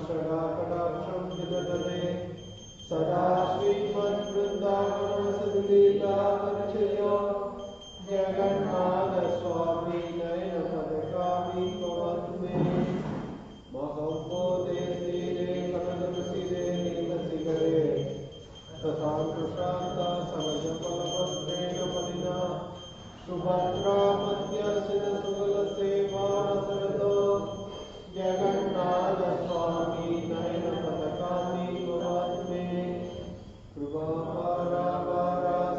सदा कटाक्षं विदधते सदा श्रीमद्वृन्दावनसुलीला परिचयो जगन्नाथ स्वामी नयन पदकामि भवतु मे महम्मोदे तीरे कनकसिरे नीलशिखरे तथा प्रशान्ता सहजफलपत्रेण मलिना सुभद्रा मध्यस्थित सुगलसेवासरतो जगन्नाथ स्वामी नयन पदकामि भवतु मे कृपापारा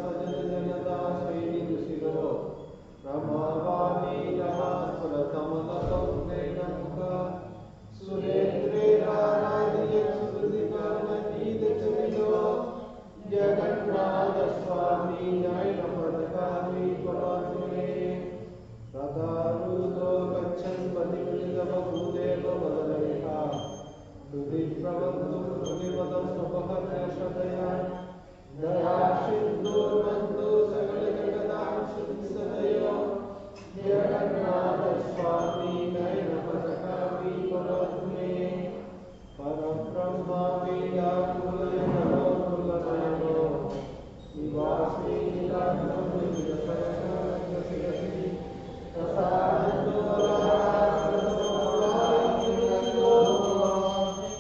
सजन जनता श्रेणी दुशिरो रमावाणी रमास्फुरतमलपत्रेण मुख सुनेत्रे रारादियक्षुदिकर्णनीतचरितो जगन्नाथ स्वामी नयन पदकामि भवतु मे रथारूढो गच्छन् पथिकृतबहुदेव वदनैका हृदिप्रवन्तुं हृदिमतं स्वपहर्षतया दया सिन्धो बन्धो सकलजगतां सुखसदयो जगन्नाथ स्वामी नयन पदकामि भवतु मे परब्रह्म वेदाकुलयनो कुलनयनो निवासी निरातं विरसयसि प्रसादो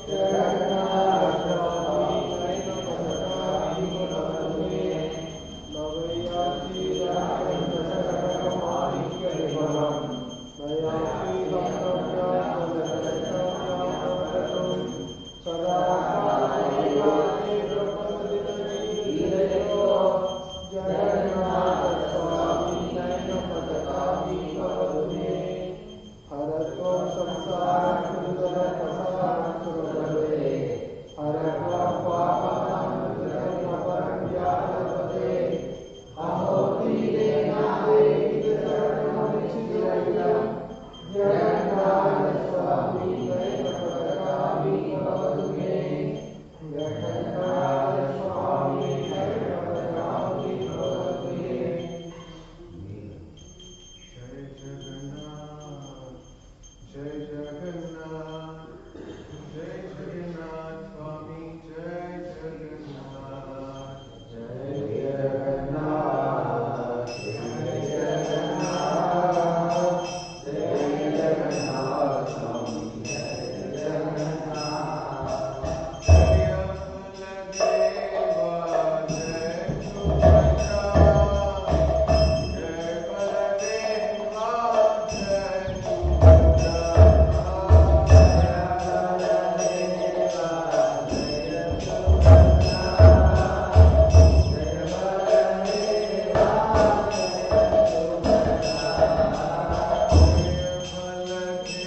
जगन्नाथ स्वामी नयन पदकामि भवतु मे नवयाति राजकमाणिक्यनिर्मलं नयाति गम्यव्यापदशक्यव्यापदतु सदा काले ब्रह्मदिननीलयो जगन्नाथ स्वामी नयन पदकामि भवतु मे हरत्व संसारकृतरपसारसुरभवे हरत्व पापनामृतमपरव्यापते अहोतीरे नादे विदशरणमनिचितोयं जगन्नाथ स्वामी नयन पदकामि भवतु मे जगन्नाथ स्वामी नयन पदकामि भवतु मे जय जगन्नाथ स्वामी जय जगन्नाथ जय जगन्नाथ स्वामी जय जगन्नाथ जय बलदेवा जय सुभद्रा जय बलदेवा जय सुभद्रा जय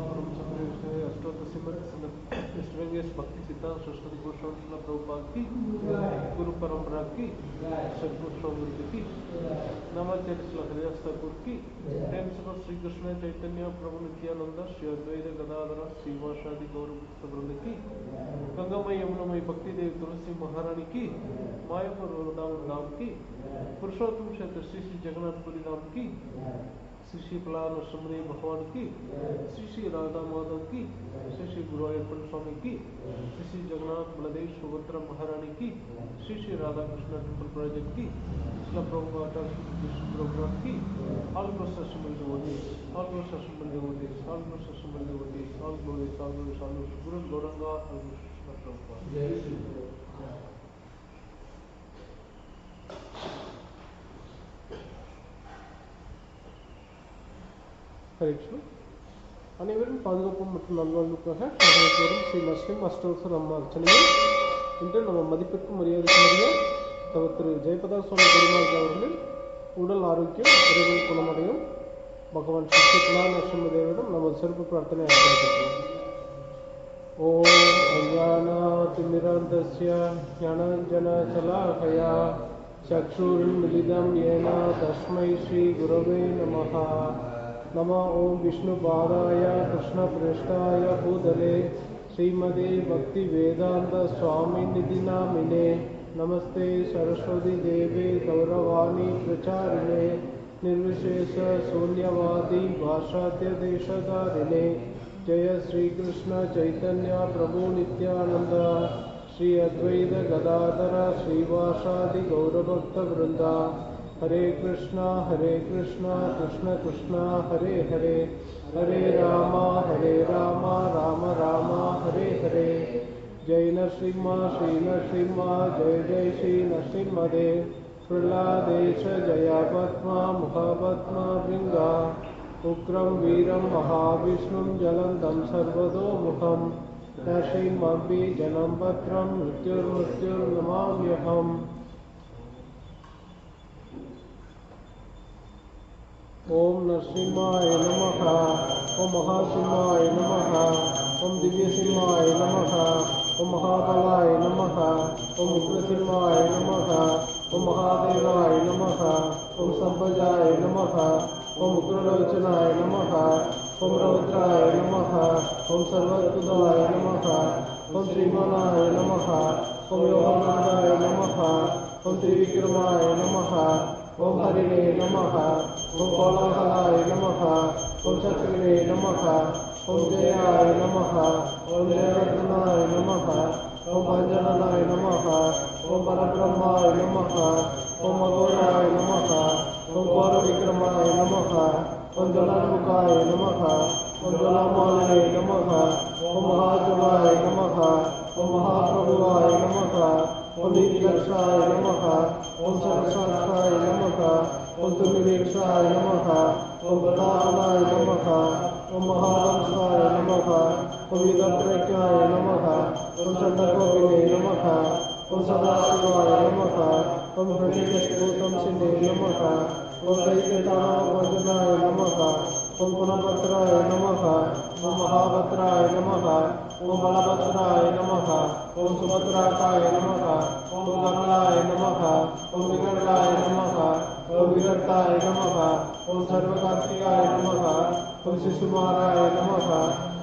परम संग्रह अष्टोत्तर श्रीरंगेश भक्ति सिद्धांत सरस्वती गोस्वामी श्रील प्रभुपाद की गुरु परंपरा की सदगुरु स्वामी की नामाचार्य श्री हरिदास ठाकुर की प्रेम सभा श्री कृष्ण चैतन्य प्रभु नित्यानंद श्री अद्वैत गदाधर श्रीवासादि गौरभ वृंद की गंगामय यमुनामय भक्ति देवी तुलसी महारानी की मायापुर वृंदावन धाम की पुरुषोत्तम क्षेत्र श्री श्री जगन्नाथपुरी धाम की श्री श्री प्रहलाद नरसिंह भगवान की श्री श्री राधा माधव की श्री श्री गुरु अय्यप्पन स्वामी की श्री श्री जगन्नाथ बलदेव सुभद्रा महारानी की श्री श्री राधा कृष्ण टेम्पल प्रोजेक्ट की श्री प्रभुपाद प्रोग्राम की all glories assembled devotees, all glories assembled devotees, all glories assembled devotees, all glories, all glories, all glories. Guru Gauranga, all glories Srila Prabhupada. பரீட்சை அனைவரும் பாதுகாப்பு மற்றும் நல்வாழ்வுக்காக ஸ்ரீ முஸ்லிம் அஷ்டோத்தர அம்மா அர்ச்சனையில் இன்று நம்ம மதிப்பிற்கும் மரியாதைக்குரிய திரு ஜெயபதா சுவாமி பெருமாள் அவர்களின் உடல் ஆரோக்கியம் விரைவில் குணமடையும் பகவான் ஸ்ரீ பிரஹ்லாத் நரசிம்ம தேவரிடம் நமது சிறப்பு பிரார்த்தனை அர்ப்பணிக்கிறோம். ஓம் அஞ்ஞானாதிமிராந்தஸ்ய ஞானாஞ்சனசலாகயா சக்ஷுருன்மிலிதம் येन तस्मै श्री गुरवे नमः. नमः ओं विष्णुपादाय कृष्णप्रेष्ठाय भूतले श्रीमते भक्तिवेदान्त स्वामिनिधि नामिने नमस्ते सरस्वती देवे गौरवाणी प्रचारिणे निर्विशेष शून्यवादी भाषात्य देशधारिणे जय श्री कृष्ण चैतन्य प्रभु नित्यानंद श्री अद्वैत गदाधर श्रीवासादि गौरभक्त वृंदा. हरे कृष्णा कृष्ण कृष्ण हरे हरे हरे राम राम राम हरे हरे. जय नरसिंह श्री नरसिंह जय जय श्री नरसिंहदेव प्रहलादेश जय पद्मा मुखपद्मा भृंगा उग्रं वीरं महाविष्णुं ज्वलन्तं सर्वतोमुखं नरसिंहमपि जनं भद्रं मृत्युर्नमाम्यहम्. ओम नरसिंहाय नमः. ओम महासिंहाय नमः. ओम दिव्यसिंहाय नमः. ओम महाबलाय नमः. ओम उग्रसिंहाय नमः. ओम महादेवाय नमः. ओम संपजाय नमः. ओम उग्रलोचनाय नमः. ओम रौद्राय नमः. ओम सर्वद्भुताय नमः. ओम श्रीमानाय नमः. ओम योगानंदाय नमः. ओम त्रिविक्रमाय नमः. ओम हरिणे नमः. ओम कोलाहलाय नमः. ओम चक्रिणे नमः. ओम जयाय नमः. ओम जयवर्धनाय नमः. ओम भंजनाय नमः. ओम परब्रह्माय नमः. ओम अघोराय नमः. ओम गौरविक्रमाय नमः. ओम ज्वलन्मुखाय नमः. ओम ज्वलमालिने नमः. ओम महाजुवाय नमः. ओम महाप्रभुवाय नमः. ओम नीतिलक्षाय नमः. ओम सरसाक्षाय नमः. ओम तुल्यवीक्षाय नमः. ओम प्रधानाय नमः. ओम महावंशाय नमः. ओम विदत्रैक्याय नमः. ओम चंद्रकोपिने नमः. ओम सदाशिवाय नमः. ओम हृदयस्फूर्तं सिन्धे नमः. ओम दैत्यतानाय नमः. ओम गुणभद्राय नमः. ओम महाभद्राय नमः. ओम बलभद्राय नमः. ओम सुभद्राय नमः. ओम मंगलाय नमः. ओम विकटाय नमः. ओम विरक्ताय नमः. ओम सर्वकार्तिकाय नमः. ओम शिशुमाराय नमः.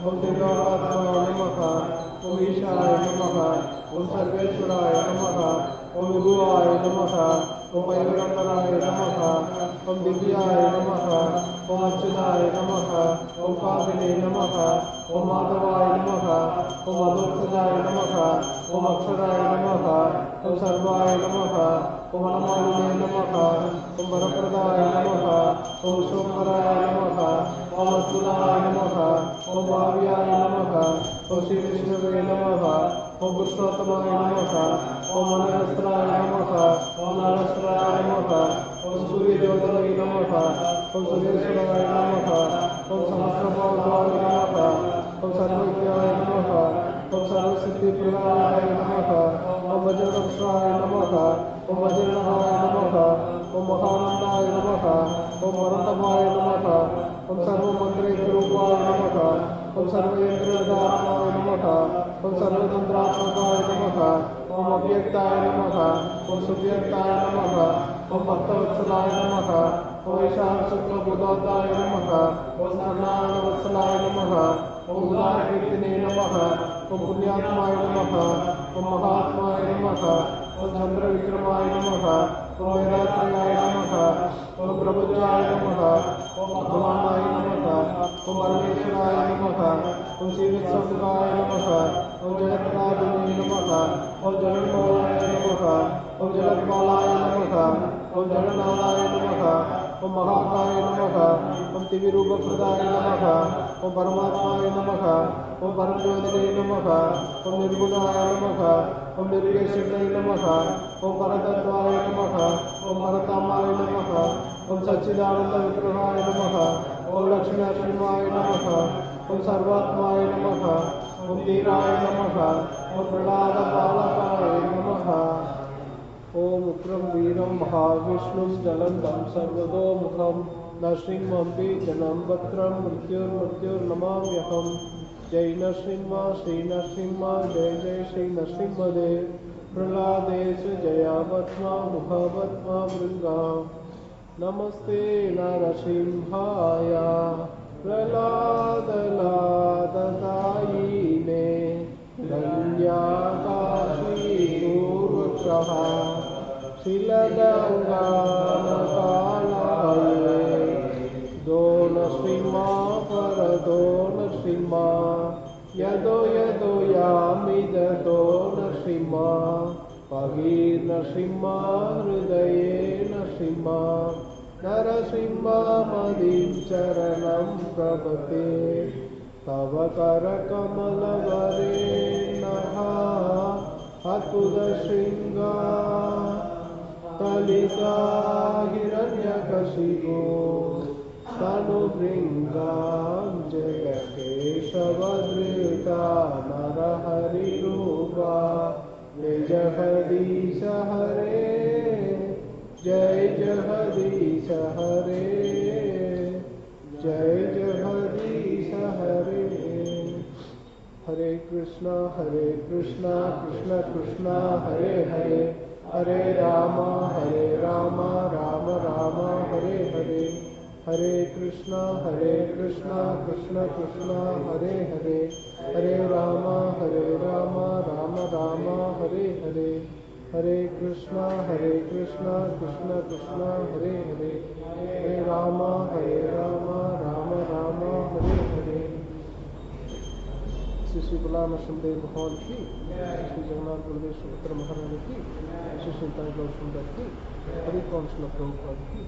ओम त्रिलोकात्मनाय नमः. ओम ईशाय नमः. ओम सर्वेश्वराय नमः. ओम विभुवाय नमः. ओम वैवरंबराय नमः. ओम दिव्याय नमः. ओम अच्युताय नमः. ओम कामिने नमः. ओम माधवाय नमः. ओम अधोक्षजाय नमः. ओम अक्षराय नमः. ओम सर्वाय नमः. ओम अनमालिने नमः. ओम वरप्रदाय नमः. ओम सोमराय नमः. ओम अच्युताय नमः. ओम भाव्याय नमः. ओम श्री विष्णुवे नमः. ओम पुरुषोत्तमाय नमः. ओम अनहस्त्राय नमः. ओम नरस्त्राय नमः. ओम सूर्यदेवताय नमः. ओम सूर्येश्वराय नमः. ओम सहस्रपादाय नमः. ओम सर्वज्ञाय नमः. ओम सर्वसिद्धिप्रदाय नमः. ओम वज्रवक्षाय नमः. ओम वज्रनहाय नमः. ओम महानंदाय नमः. ओम वरतमाय नमः. ओम सर्वमंत्रेश्वरूपाय नमः. ओम सर्वयंत्रात्माय नमः। ओम सर्वतंत्रात्मकाय नमः। ओम अव्यक्ताय नमः। ओम सुव्यक्ताय नमः। ओम भक्तवत्सलाय नमः। ओम ईशान शुक्लबुधोदाय नमः। ओम नारायण वत्सलाय नमः। ओम उदारकीर्तिने नमः। ओम पुण्यात्माय नमः। ओम महात्माय नमः। ओम चंद्रविक्रमाय नमः। ओम वेदात्रयाय नमः। ओम प्रबुद्धाय नमः। ओम भगवानाय नमः। ओम परमेश्वराय नमः। ओम शिवसंगाय नमः। ओम जगत्कारिणे नमः। ओम जगन्मोहनाय नमः। ओम जगत्पालाय नमः। ओम जगन्नाथाय नमः। ओम महाकाय नमः। ओम दिव्यरूपप्रदाय नमः। ओम परमात्माय नमः। ओम परमज्योतिने नमः। ओम निर्गुणाय नमः। ओम निर्विशेषणे नमः। ओम परतत्वाय नमः। ओम परतामाय नमः। ओम सच्चिदानंद विग्रहाय नमः। ओम लक्ष्मी नरसिंहाय नमः। ओम सर्वात्माय नमः। ओम धीराय नमः। ओम प्रहलाद बालकाय नमः। ओम उग्रं वीरं महाविष्णुं ज्वलन्तं सर्वतोमुखं नरसिंहं बीजनं वक्त्रं मृत्युर्नमाम्यहम्। जय नरसिंह श्री नरसिंह जय जय श्री नरसिंहदेव। प्रहलादेश जयावत्मा मुखवत्मा मृगा। नमस्ते नरसिंहाय प्रहलादलाददायिने धन्याकाशीपूर्वग्रह शिलगङ्गानकालाये दो नरसिंहा परदो नरसिंहा यदो यदो यामिदतो नरसिंहा भगीर्नरसिंहा हृदये नरसिंहा नरसिंहमदिं चरणं प्रपते तव करकमलवरेण्यः अद्भुतशृङ्गा कलिता हिरण्यकशिपो तनुभृङ्गां जयकेशवधृता नरहरिरूपा जय जगदीश हरे जय जगदीश हरे जय जगदीश हरे। हरे कृष्णा कृष्णा कृष्णा हरे हरे हरे राम राम राम हरे हरे। हरे कृष्णा कृष्णा कृष्णा हरे हरे हरे राम राम राम हरे हरे। हरे कृष्णा कृष्णा कृष्णा हरे हरे हरे राम राम राम हरे हरे। श्री श्री गुलाम सुखदेव भगवान की, श्री जगन्नाथ बलदेव सुभद्रा महारानी की, श्री सुल्तान गौर सुंदर की, हरि कौंसल प्रभुपाद की।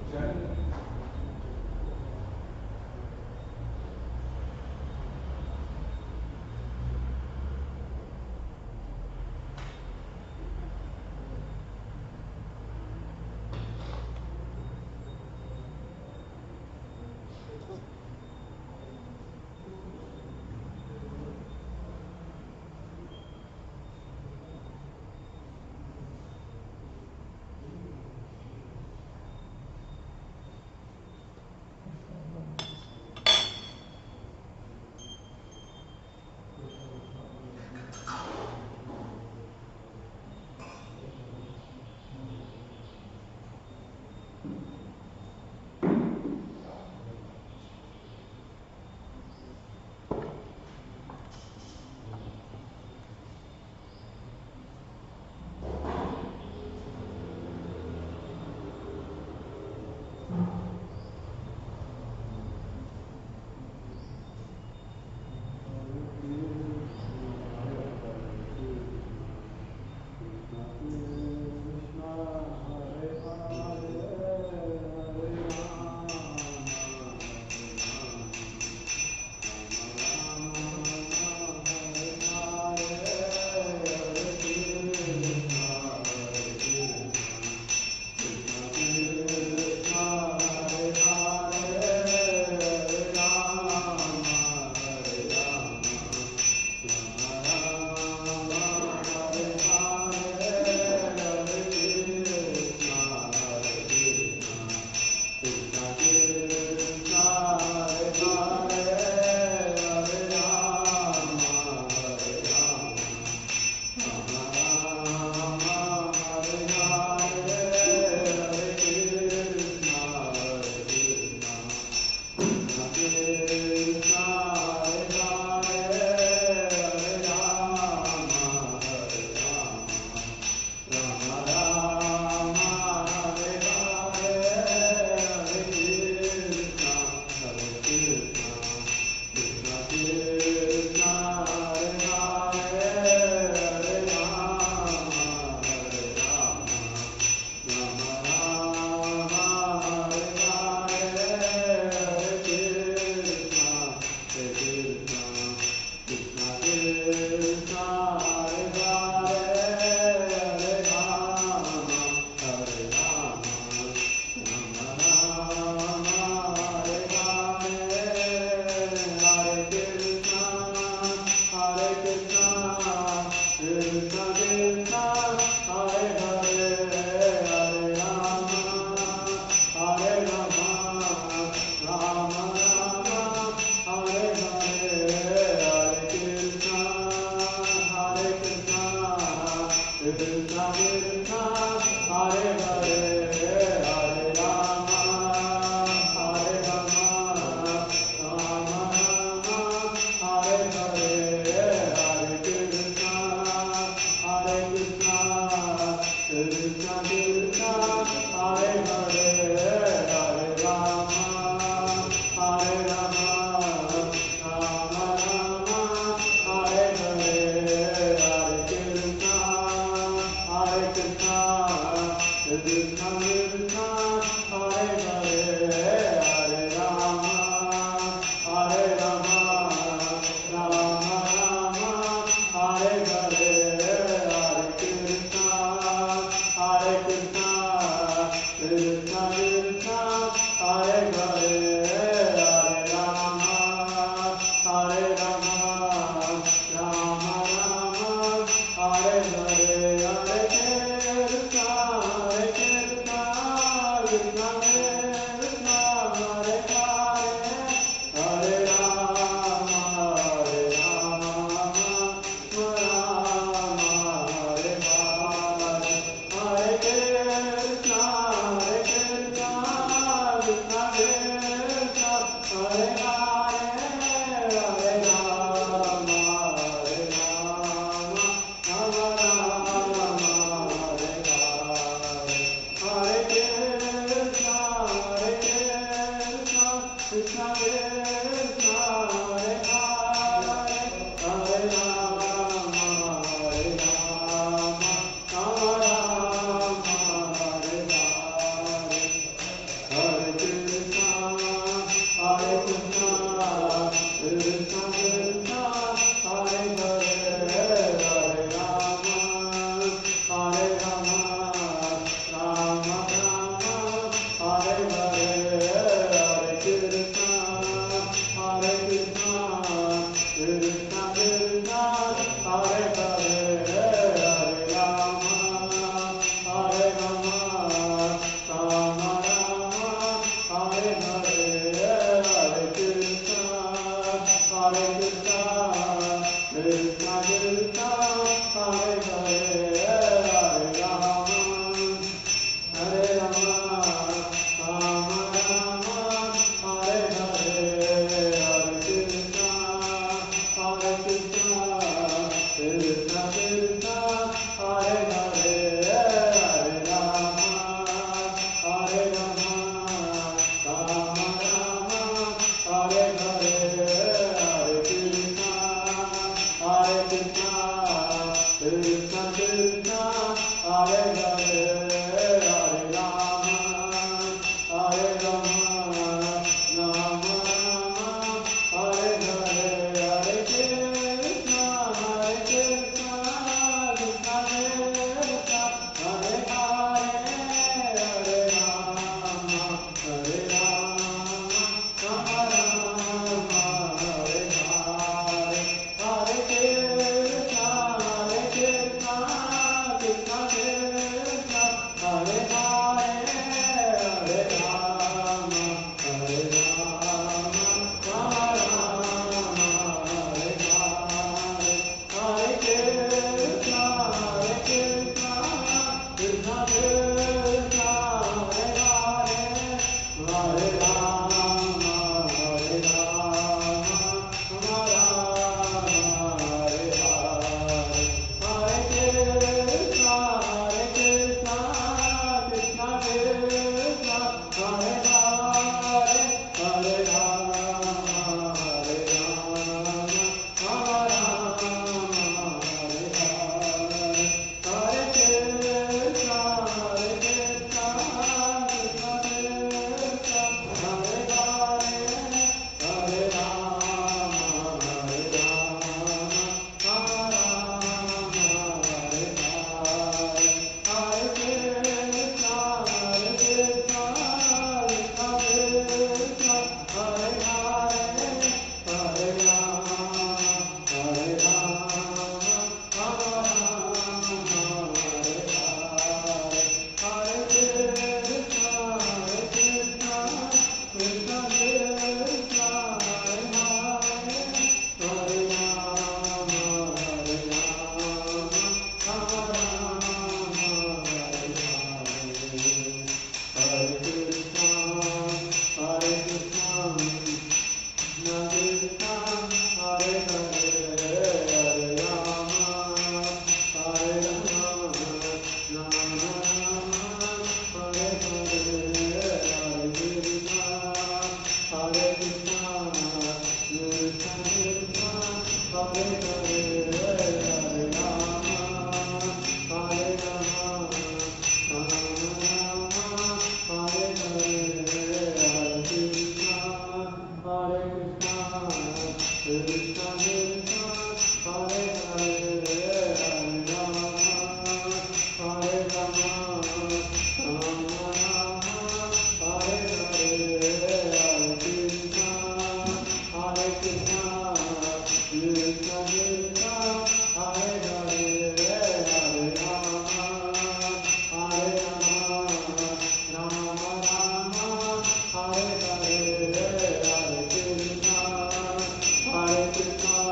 Hare Krishna,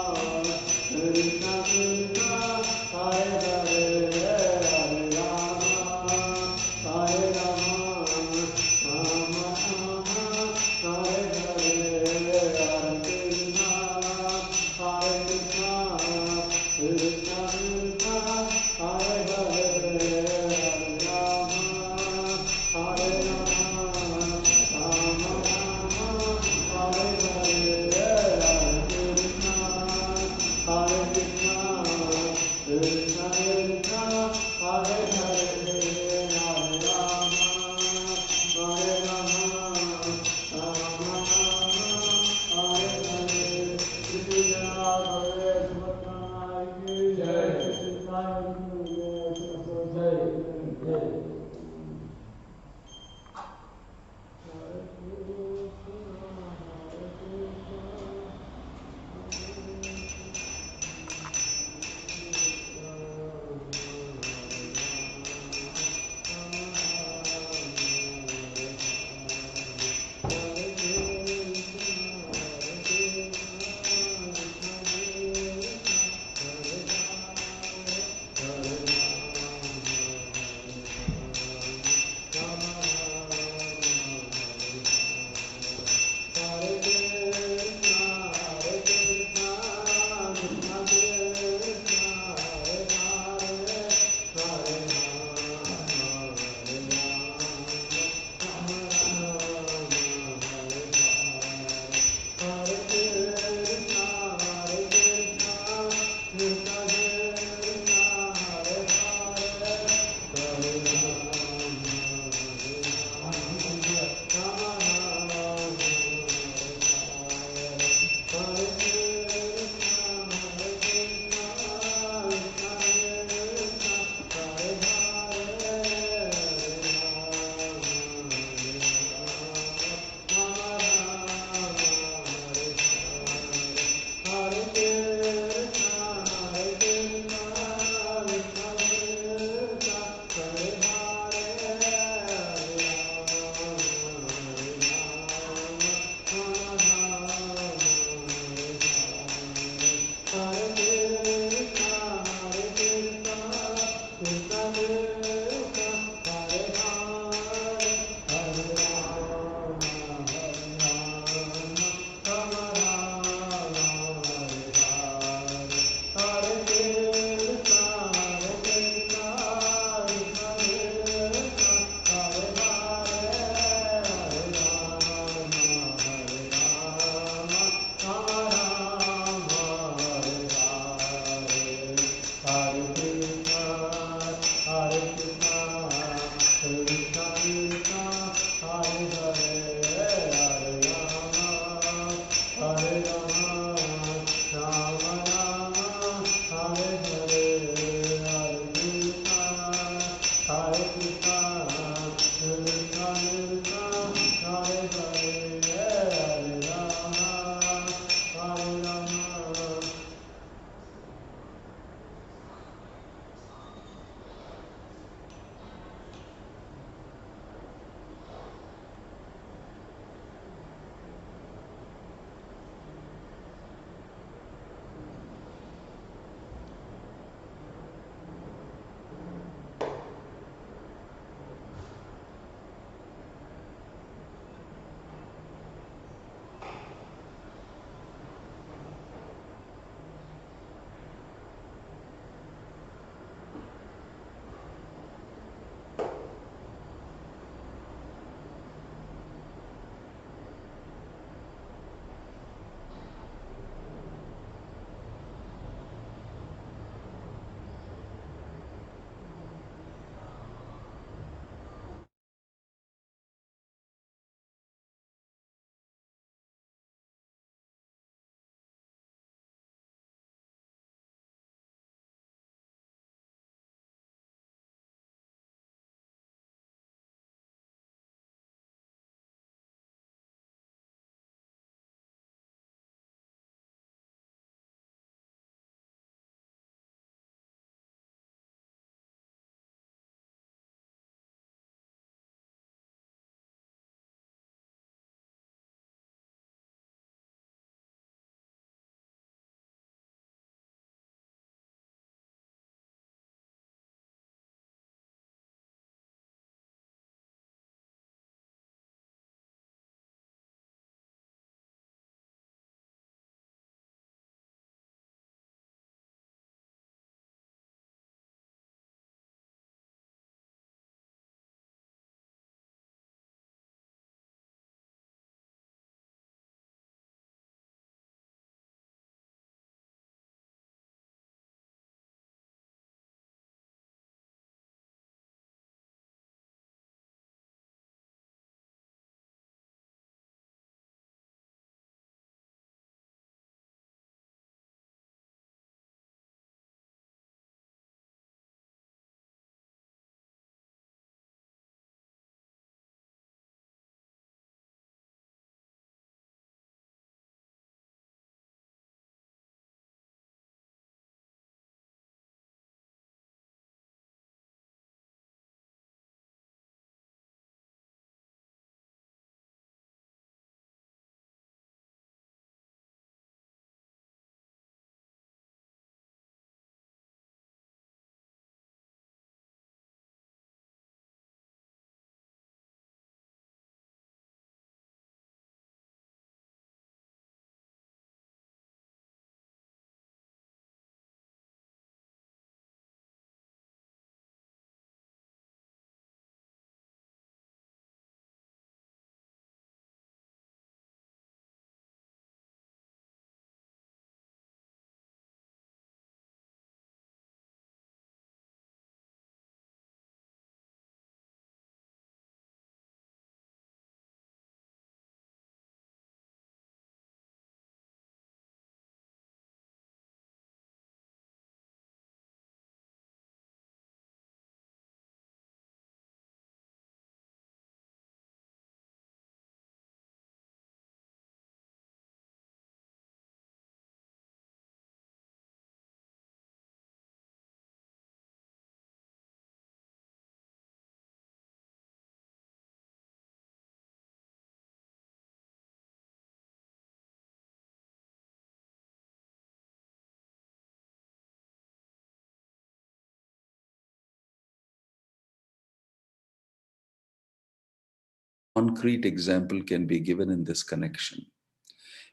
concrete example can be given in this connection.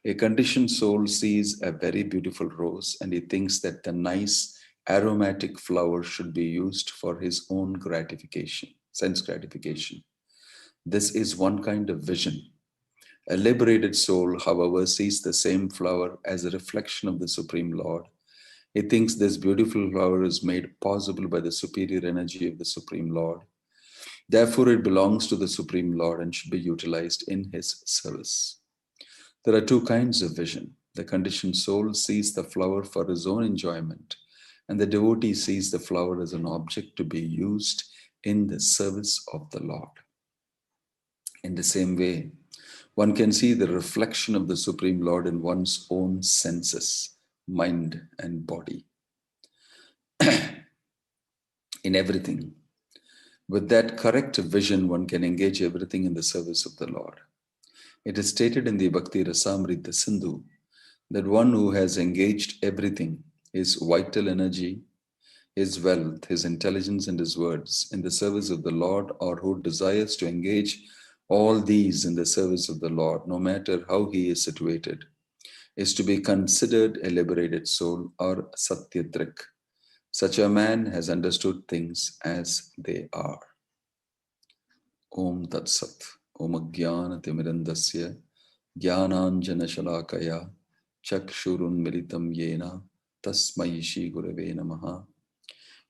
A conditioned soul sees a very beautiful rose and he thinks that the nice aromatic flower should be used for his own gratification, sense gratification. This is one kind of vision. A liberated soul, however, sees the same flower as a reflection of the Supreme Lord. He thinks this beautiful flower is made possible by the superior energy of the Supreme Lord. Therefore, it belongs to the Supreme Lord and should be utilized in His service. There are two kinds of vision. The conditioned soul sees the flower for his own enjoyment, and the devotee sees the flower as an object to be used in the service of the Lord. In the same way, one can see the reflection of the Supreme Lord in one's own senses, mind, and body, in everything. With that correct vision, one can engage everything in the service of the Lord. It is stated in the Bhakti Rasamrita Sindhu that one who has engaged everything, his vital energy, his wealth, his intelligence, and his words in the service of the Lord, or who desires to engage all these in the service of the Lord, no matter how he is situated, is to be considered a liberated soul or Satyadrik. Such a man has understood things as they are. Om Tat Sat. Om Ajnana Timirandasya Jnananjana Shalakaya Chakshurun Militam Yena Tasmai Shri Gurave Namaha.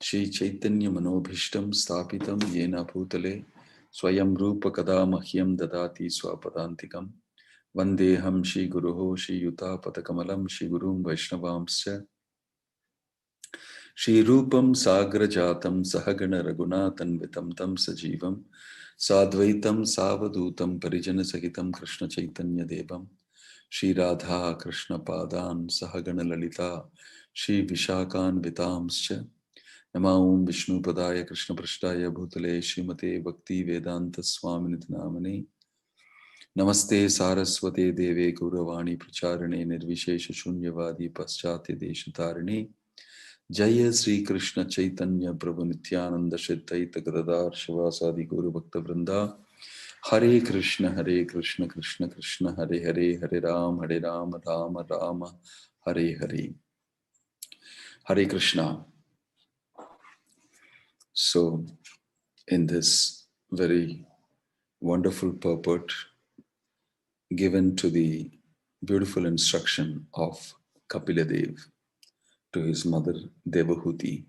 Shri Chaitanya Manobhishtam Stapitam Yena Bhutale Swayam Rupa Kada Mahyam Dadati Swapadantikam Vandeham Shri Guruho Shri Yuta Patakamalam Shri Gurum Vaishnavamscha Shri Rupam Sagra Jatam Sahagana Raghunathan Vitam Tam Sajivam Sadvaitam Savadutam Parijana Sahitam Krishna Chaitanya Devam Shri Radha Krishna Padan Sahagana Lalita Shri Vishakan Vitamscha Namaum Vishnu Padaya Krishna Prashtaya Bhutale Srimate Bhakti Vedanta Swaminiti Namane Namaste Saraswate Deve Gauravani Pracharane Nirvishesha Shunyavadi Paschatya Deshatarane Jaya Sri Krishna Chaitanya Prabhu Nityananda Shaittaita Gadadar Shivasadi Guru Bhakta Vrinda Hare Krishna Krishna Krishna Hare Hare Hare Ram Rama Rama Hare Hare Hare Krishna. So in this very wonderful purport given to the beautiful instruction of Kapiladev to his mother Devahuti,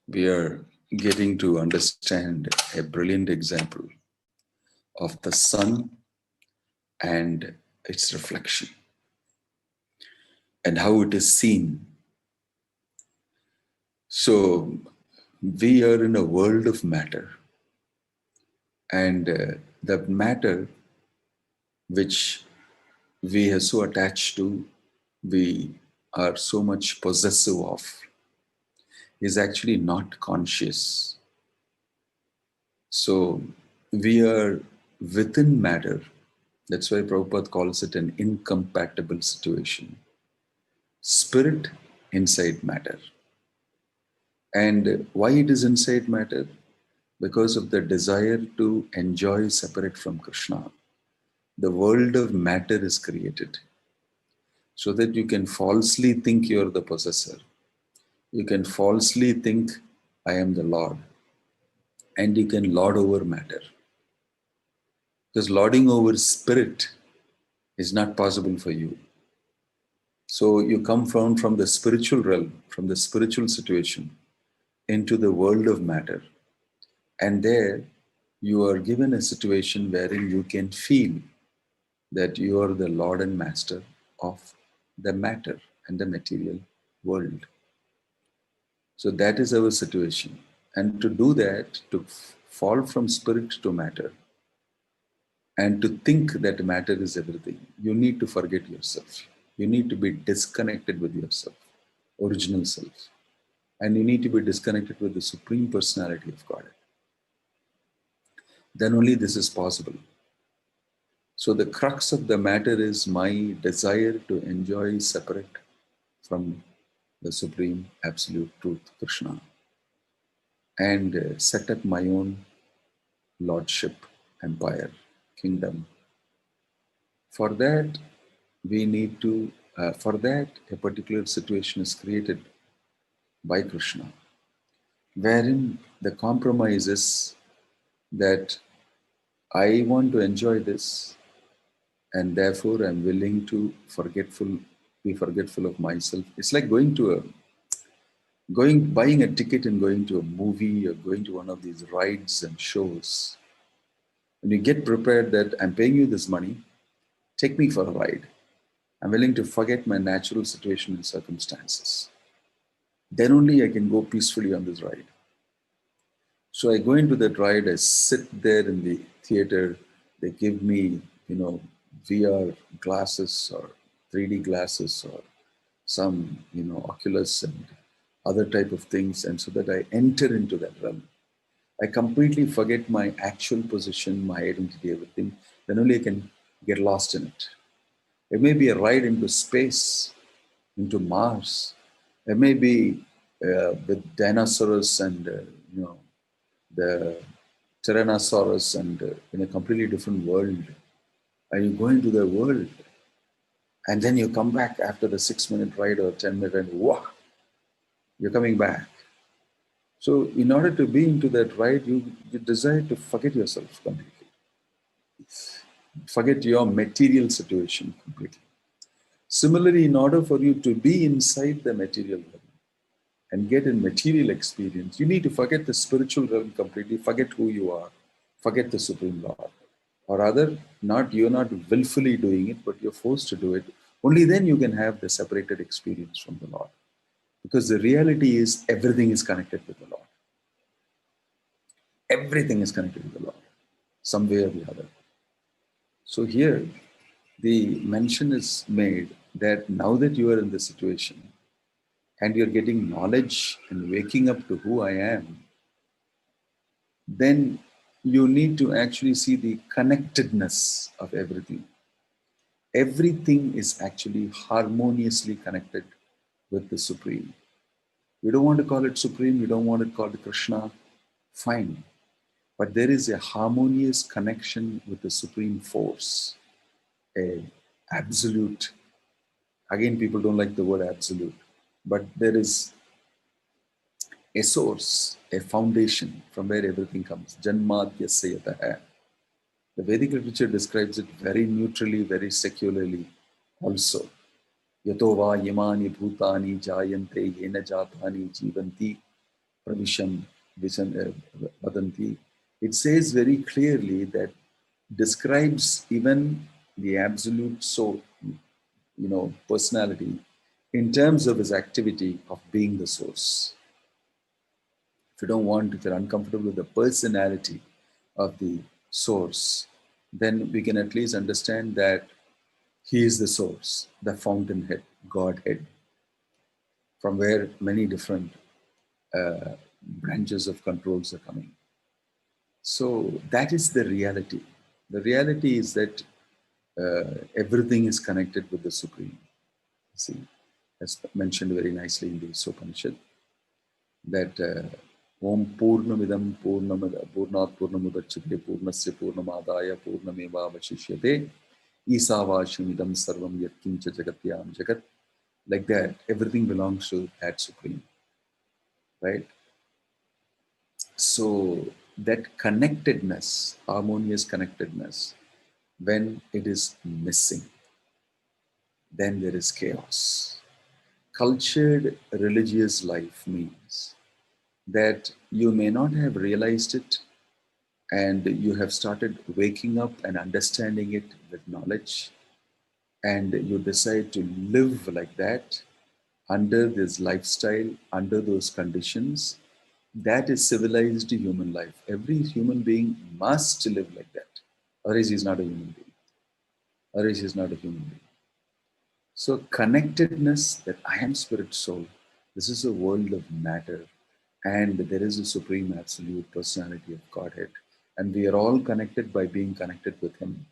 we are getting to understand a brilliant example of the sun and its reflection and how it is seen. So we are in a world of matter, and the matter which we are so attached to, we are so much possessive of, is actually not conscious. So we are within matter. That's why Prabhupada calls it an incompatible situation. Spirit inside matter. And why it is inside matter? Because of the desire to enjoy separate from Krishna. The world of matter is created so that you can falsely think you are the possessor. You can falsely think, I am the Lord. And you can lord over matter. Because lording over spirit is not possible for you. So you come from the spiritual realm, from the spiritual situation, into the world of matter. And there you are given a situation wherein you can feel that you are the Lord and Master of the matter and the material world. So that is our situation. And to do that, to fall from spirit to matter, and to think that matter is everything, you need to forget yourself. You need to be disconnected with yourself, original self. And you need to be disconnected with the Supreme Personality of God. Then only this is possible. So the crux of the matter is my desire to enjoy separate from the Supreme Absolute Truth, Krishna, and set up my own lordship empire kingdom. For that, we need to, for that, a particular situation is created by Krishna, wherein the compromise is that I want to enjoy this, and therefore I'm willing to be forgetful of myself. It's like buying a ticket and going to a movie or going to one of these rides and shows. And you get prepared that I'm paying you this money, take me for a ride. I'm willing to forget my natural situation and circumstances. Then only I can go peacefully on this ride. So I go into that ride, I sit there in the theater, they give me, VR glasses or 3D glasses or some, Oculus and other type of things, and so that I enter into that realm. I completely forget my actual position, my identity, everything. Then only I can get lost in it. It may be a ride into space, into Mars. It may be with dinosaurs and the Tyrannosaurus and in a completely different world. And you go into the world, and then you come back after the 6 minute ride or 10 minute ride. Wow, you're coming back. So in order to be into that ride, you desire to forget yourself completely, forget your material situation completely. Similarly, in order for you to be inside the material realm and get a material experience, you need to forget the spiritual realm completely, forget who you are, forget the Supreme Lord. Or rather, you're not willfully doing it, but you're forced to do it. Only then you can have the separated experience from the Lord. Because the reality is everything is connected with the Lord. Everything is connected with the Lord, some way or the other. So here, the mention is made that now that you are in the situation and you're getting knowledge and waking up to who I am, then you need to actually see the connectedness of everything. Everything is actually harmoniously connected with the Supreme. We don't want to call it Supreme, we don't want to call it Krishna, fine. But there is a harmonious connection with the Supreme Force, a absolute. Again, people don't like the word absolute, but there is a source, a foundation from where everything comes. Janmadhyasya yatah. The Vedic literature describes it very neutrally, very secularly also. Yato va yamani bhutani jayante yena jatani jivanti pravisham vadanti. It says very clearly that describes even the absolute soul, personality in terms of his activity of being the source. If you're uncomfortable with the personality of the source, then we can at least understand that he is the source, the fountainhead, Godhead, from where many different branches of controls are coming. So that is the reality. The reality is that everything is connected with the Supreme. See, as mentioned very nicely in the Upanishad, that Om Purnamidam Purnat Purnamudachyate Purnasya Purnamadaya Purnameva Vashishyate Isavashimidam Sarvam Yatkincha Jagatyam Jagat. Like that, everything belongs to that Supreme, right? So that connectedness, harmonious connectedness, when it is missing, then there is chaos. Cultured religious life means that you may not have realized it and you have started waking up and understanding it with knowledge, and you decide to live like that under this lifestyle, under those conditions. That is civilized human life. Every human being must live like that. Otherwise, he's not a human being. Otherwise, he's not a human being. So, connectedness that I am spirit soul, this is a world of matter, and there is a supreme absolute personality of Godhead, and we are all connected by being connected with Him.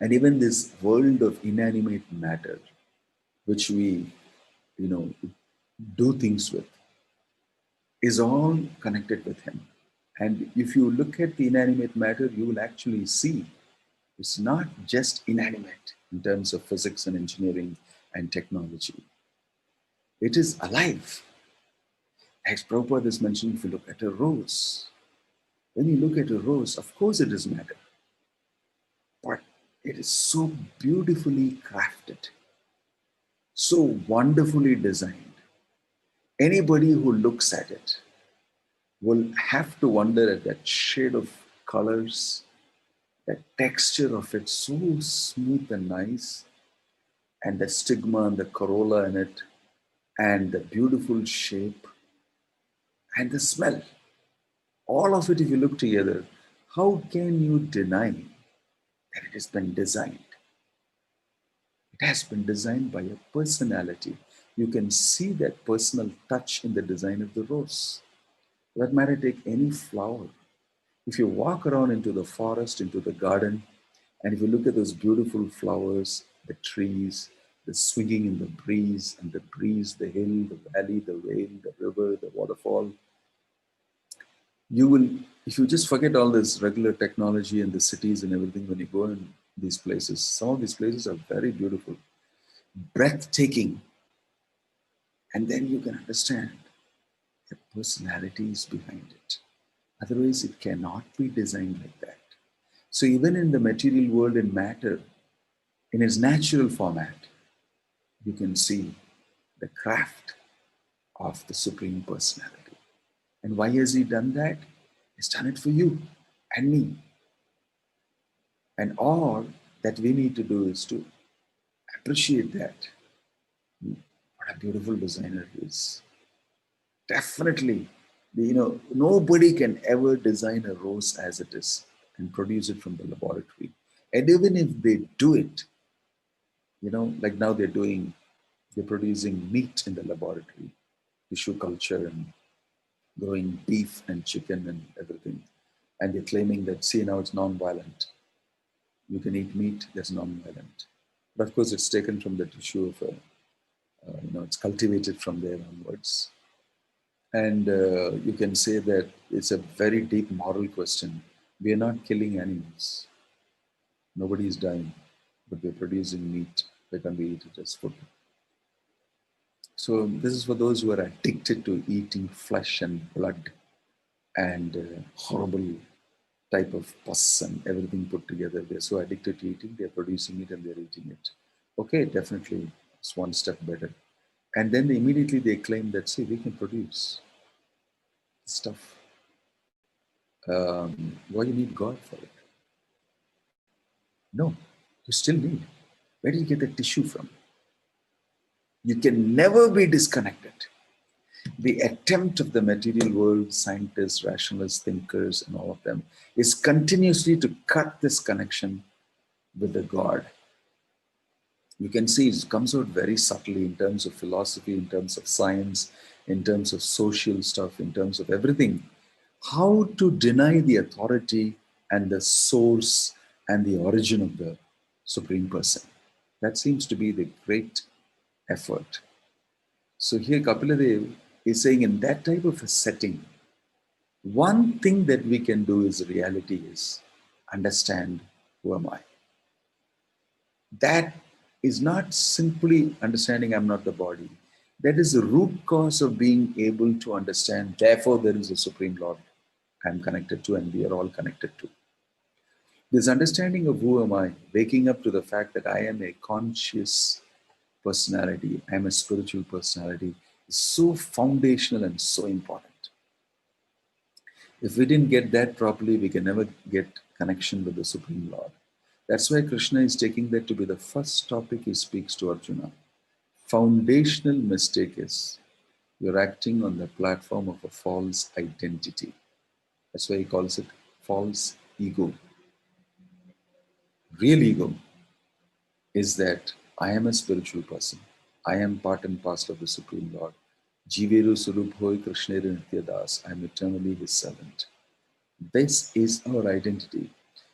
And even this world of inanimate matter, which we, you know, do things with, is all connected with Him. And if you look at the inanimate matter, you will actually see it's not just inanimate in terms of physics and engineering and technology. It is alive. As Prabhupada is mentioning, if you look at a rose, when you look at a rose, of course it is matter, but it is so beautifully crafted, so wonderfully designed. Anybody who looks at it will have to wonder at that shade of colors, that texture of it, so smooth and nice, and the stigma and the corolla in it, and the beautiful shape, and the smell. All of it, if you look together, how can you deny that it has been designed? It has been designed by a personality. You can see that personal touch in the design of the rose. For that matter, take any flower. If you walk around into the forest, into the garden, and if you look at those beautiful flowers, the trees, the swinging in the breeze, and the breeze, the hill, the valley, the vale, the river, the waterfall, you will, if you just forget all this regular technology and the cities and everything, when you go in these places, some of these places are very beautiful, breathtaking, and then you can understand the personalities behind it. Otherwise, it cannot be designed like that. So even in the material world, in matter, in its natural format, you can see the craft of the Supreme Personality. And why has he done that? He's done it for you and me. And all that we need to do is to appreciate that. What a beautiful designer he is. Definitely, nobody can ever design a rose as it is and produce it from the laboratory. And even if they do it, like now they're producing meat in the laboratory, tissue culture and growing beef and chicken and everything. And they're claiming that, see, now it's non-violent. You can eat meat that's non-violent. But of course, it's taken from the tissue of it's cultivated from there onwards. And you can say that it's a very deep moral question. We are not killing animals. Nobody is dying, but we're producing meat. Why can't we eat it as food? So this is for those who are addicted to eating flesh and blood and horrible type of pus and everything put together. They're so addicted to eating, they're producing it and they're eating it. Okay, definitely it's one step better. And then immediately they claim that, see, we can produce stuff. Why you need God for it? No, you still need. Where do you get the tissue from? You can never be disconnected. The attempt of the material world, scientists, rationalists, thinkers, and all of them, is continuously to cut this connection with the God. You can see it comes out very subtly in terms of philosophy, in terms of science, in terms of social stuff, in terms of everything. How to deny the authority and the source and the origin of the Supreme Person. That seems to be the great effort. So here Kapiladev is saying in that type of a setting, one thing that we can do is reality is understand who am I. That is not simply understanding I'm not the body. That is the root cause of being able to understand, therefore there is a Supreme Lord I'm connected to and we are all connected to. This understanding of who am I, waking up to the fact that I am a conscious personality, I am a spiritual personality, is so foundational and so important. If we didn't get that properly, we can never get connection with the Supreme Lord. That's why Krishna is taking that to be the first topic he speaks to Arjuna. Foundational mistake is you're acting on the platform of a false identity. That's why he calls it false ego. Real ego is that I am a spiritual person. I am part and parcel of the Supreme Lord. Jiveru Surup Hoy Krishneru Nitya Das. I am eternally his servant. This is our identity.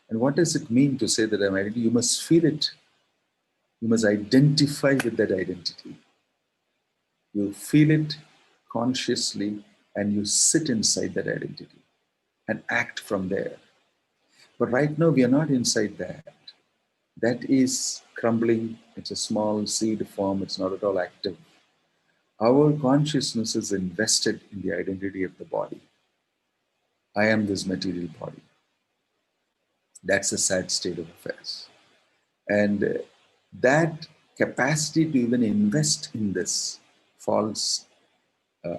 And what does it mean to say that I'm identity? You must feel it. You must identify with that identity. You feel it consciously and you sit inside that identity. and act from there. But right now, we are not inside that. That is crumbling. It's a small seed form. It's not at all active. Our consciousness is invested in the identity of the body. I am this material body. That's a sad state of affairs. And that capacity to even invest in this false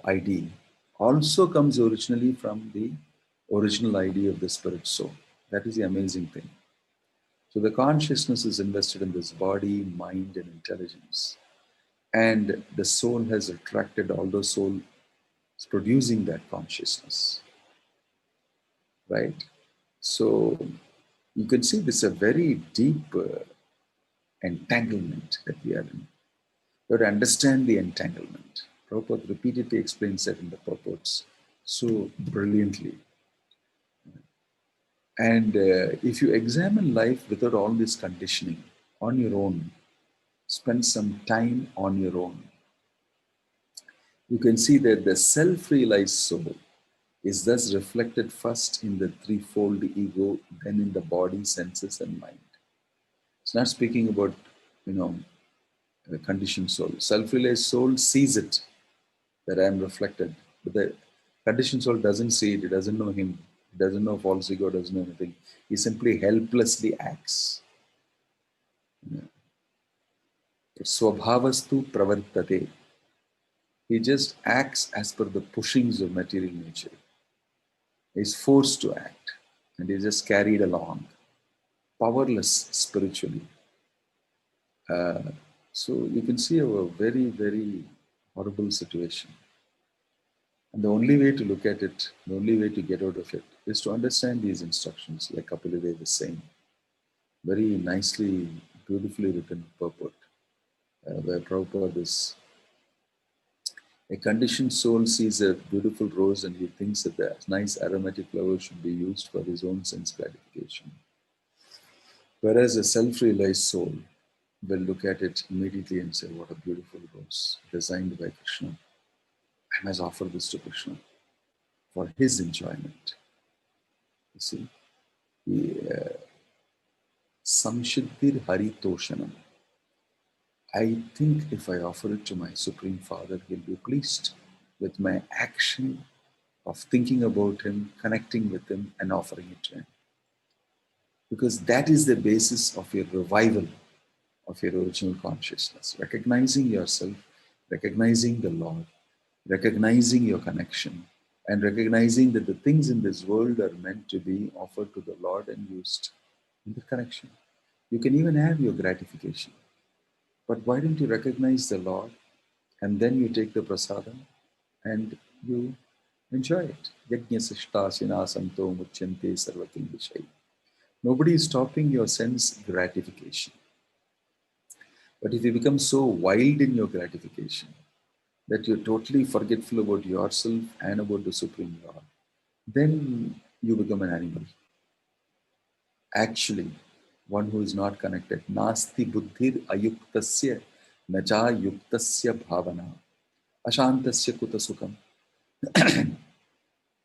ID also comes originally from the original ID of the spirit soul. That is the amazing thing. So the consciousness is invested in this body, mind, and intelligence. And the soul has attracted all the soul is producing that consciousness, right? So you can see this is a very deep entanglement that we are in. You have to understand the entanglement. Prabhupada repeatedly explains that in the purports so brilliantly. And if you examine life without all this conditioning on your own, spend some time on your own, you can see that the self-realized soul is thus reflected first in the threefold ego, then in the body, senses, and mind. It's not speaking about, you know, a conditioned soul. Self-realized soul sees it, that I am reflected. But the conditioned soul doesn't see it, it doesn't know him, it doesn't know false ego, doesn't know anything. He simply helplessly acts. Swabhavastu pravartate. He just acts as per the pushings of material nature. He's forced to act and he's just carried along, powerless spiritually. So you can see a very, very horrible situation. And the only way to look at it, the only way to get out of it, is to understand these instructions, like Kapila Dev is saying. Very nicely, beautifully written purport, where Prabhupada is, a conditioned soul sees a beautiful rose and he thinks that the nice aromatic flower should be used for his own sense gratification. Whereas a self-realized soul will look at it immediately and say, what a beautiful rose designed by Krishna. I must offer this to Krishna for his enjoyment. You see, Samshiddhir Haritoshanam. I think if I offer it to my Supreme Father, he'll be pleased with my action of thinking about him, connecting with him, and offering it to him. Because that is the basis of your revival of your original consciousness. Recognizing yourself, recognizing the Lord, recognizing your connection, and recognizing that the things in this world are meant to be offered to the Lord and used in the connection. You can even have your gratification. But why don't you recognize the Lord and then you take the prasadam and you enjoy it? Yajñasishtasina santo muchyante sarvakim vishai. Nobody is stopping your sense gratification. But if you become so wild in your gratification that you're totally forgetful about yourself and about the Supreme Lord, then you become an animal. Actually, one who is not connected. Nasti buddhir ayuktasya nacha yuktasya bhavana ashantasya kuta sukham.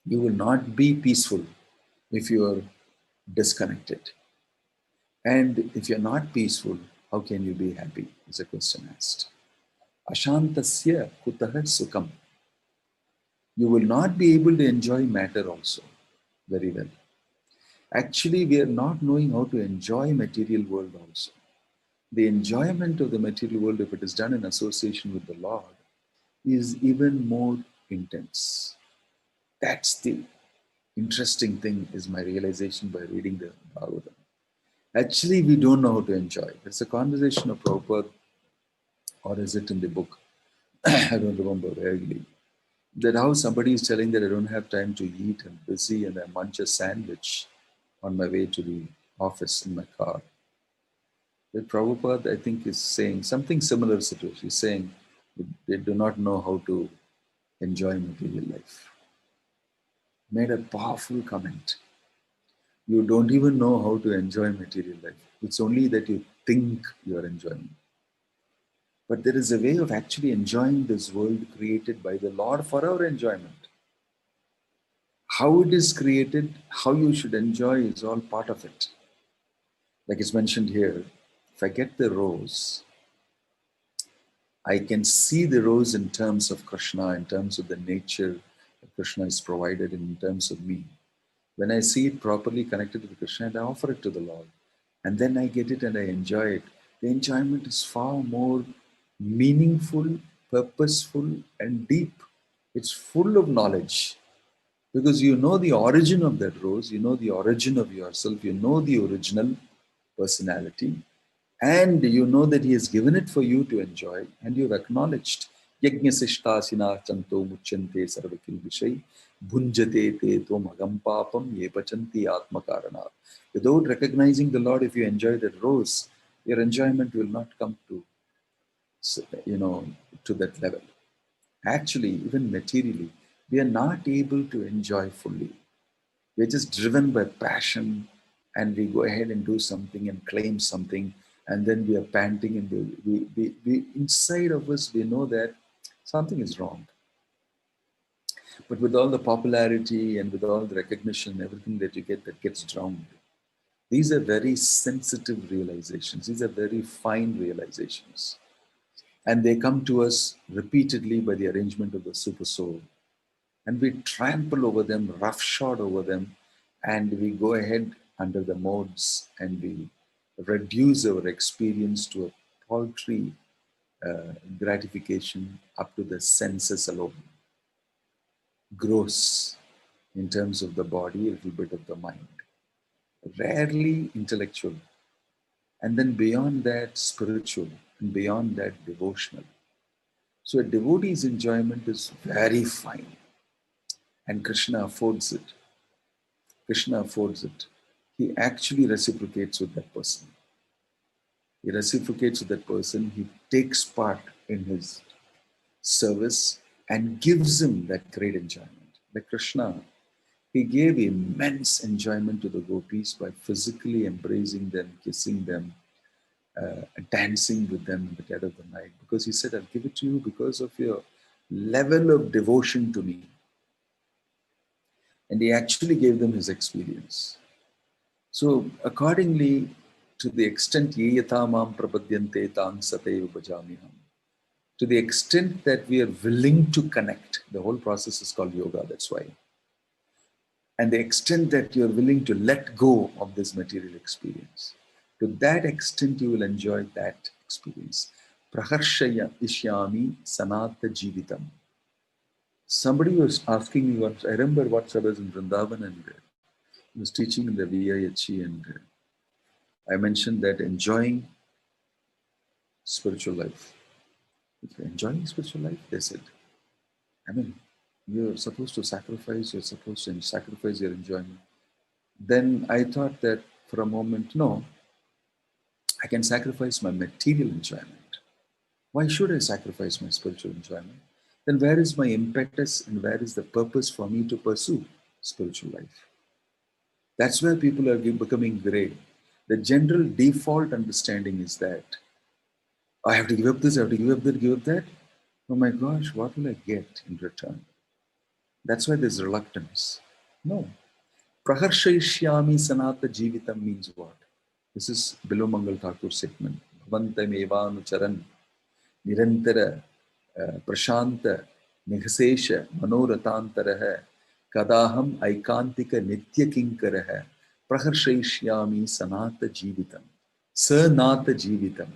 You will not be peaceful if you are disconnected. And if you're not peaceful, how can you be happy? Is a question asked. Ashantasya kutah sukham. You will not be able to enjoy matter also very well. Actually, we are not knowing how to enjoy material world also. The enjoyment of the material world, if it is done in association with the Lord, is even more intense. That's the interesting thing, is my realization by reading the Bhagavatam. Actually, we don't know how to enjoy. It's a conversation of Prabhupada, or is it in the book? I don't remember vaguely. That how somebody is telling that I don't have time to eat, I'm busy, and I munch a sandwich on my way to the office in my car. That Prabhupada, I think, is saying something similar situation. He's saying they do not know how to enjoy material life. Made a powerful comment. You don't even know how to enjoy material life. It's only that you think you are enjoying. But there is a way of actually enjoying this world created by the Lord for our enjoyment. How it is created, how you should enjoy is all part of it. Like it's mentioned here, if I get the rose, I can see the rose in terms of Krishna, in terms of the nature that Krishna is provided, in terms of me. When I see it properly connected with Krishna, and I offer it to the Lord, and then I get it and I enjoy it, the enjoyment is far more meaningful, purposeful, and deep. It's full of knowledge because you know the origin of that rose, you know the origin of yourself, you know the original personality, and you know that He has given it for you to enjoy, and you've acknowledged. Yajñasishtasina chanto muchyante sarvakilvishai bhunjate te tom agam papam ye pachanti atmakarana. Without recognizing the Lord, if you enjoy that rose, your enjoyment will not come to, you know, to that level. Actually, even materially, we are not able to enjoy fully. We're just driven by passion, and we go ahead and do something and claim something, and then we are panting, and we inside of us, we know that something is wrong. But with all the popularity and with all the recognition, everything that you get, that gets drowned. These are very sensitive realizations. These are very fine realizations. And they come to us repeatedly by the arrangement of the super soul. And we trample over them, roughshod over them, and we go ahead under the modes and we reduce our experience to a paltry gratification up to the senses alone. Gross in terms of the body, a little bit of the mind, rarely intellectual, and then beyond that, spiritual, and beyond that, devotional. So a devotee's enjoyment is very fine, and Krishna affords it. Krishna affords it. He actually reciprocates with that person. He reciprocates with that person. He takes part in his service and gives him that great enjoyment. Like Krishna, he gave immense enjoyment to the gopis by physically embracing them, kissing them, dancing with them in the dead of the night. Because he said, I'll give it to you because of your level of devotion to me. And he actually gave them his experience. So accordingly, to the extent ye yatha mam prapadyante tang sateva bhajamiham, to the extent that we are willing to connect, the whole process is called yoga, that's why. And the extent that you're willing to let go of this material experience, to that extent you will enjoy that experience. Praharshaya ishyami sanata jivitam. Somebody was asking me once, I remember once I was in Vrindavan and I was teaching in the VIHE, and I mentioned that enjoying spiritual life. Enjoying spiritual life, they said. I mean, you're supposed to sacrifice, you're supposed to sacrifice your enjoyment. Then I thought that for a moment, no, I can sacrifice my material enjoyment. Why should I sacrifice my spiritual enjoyment? Then where is my impetus and where is the purpose for me to pursue spiritual life? That's where people are becoming gray. The general default understanding is that I have to give up this, I have to give up that, give up that. Oh my gosh, what will I get in return? That's why there's reluctance. No. Praharshayishyami sanata jivitam means what? This is Bilo Mangal Thakur's statement. Bhavantam evanucharan nirantara prashanta nighasesha manoratantaraha kadaham aikantika nitya kinkaraha praharshayishyami sanata jivitam. Sanata jivitam.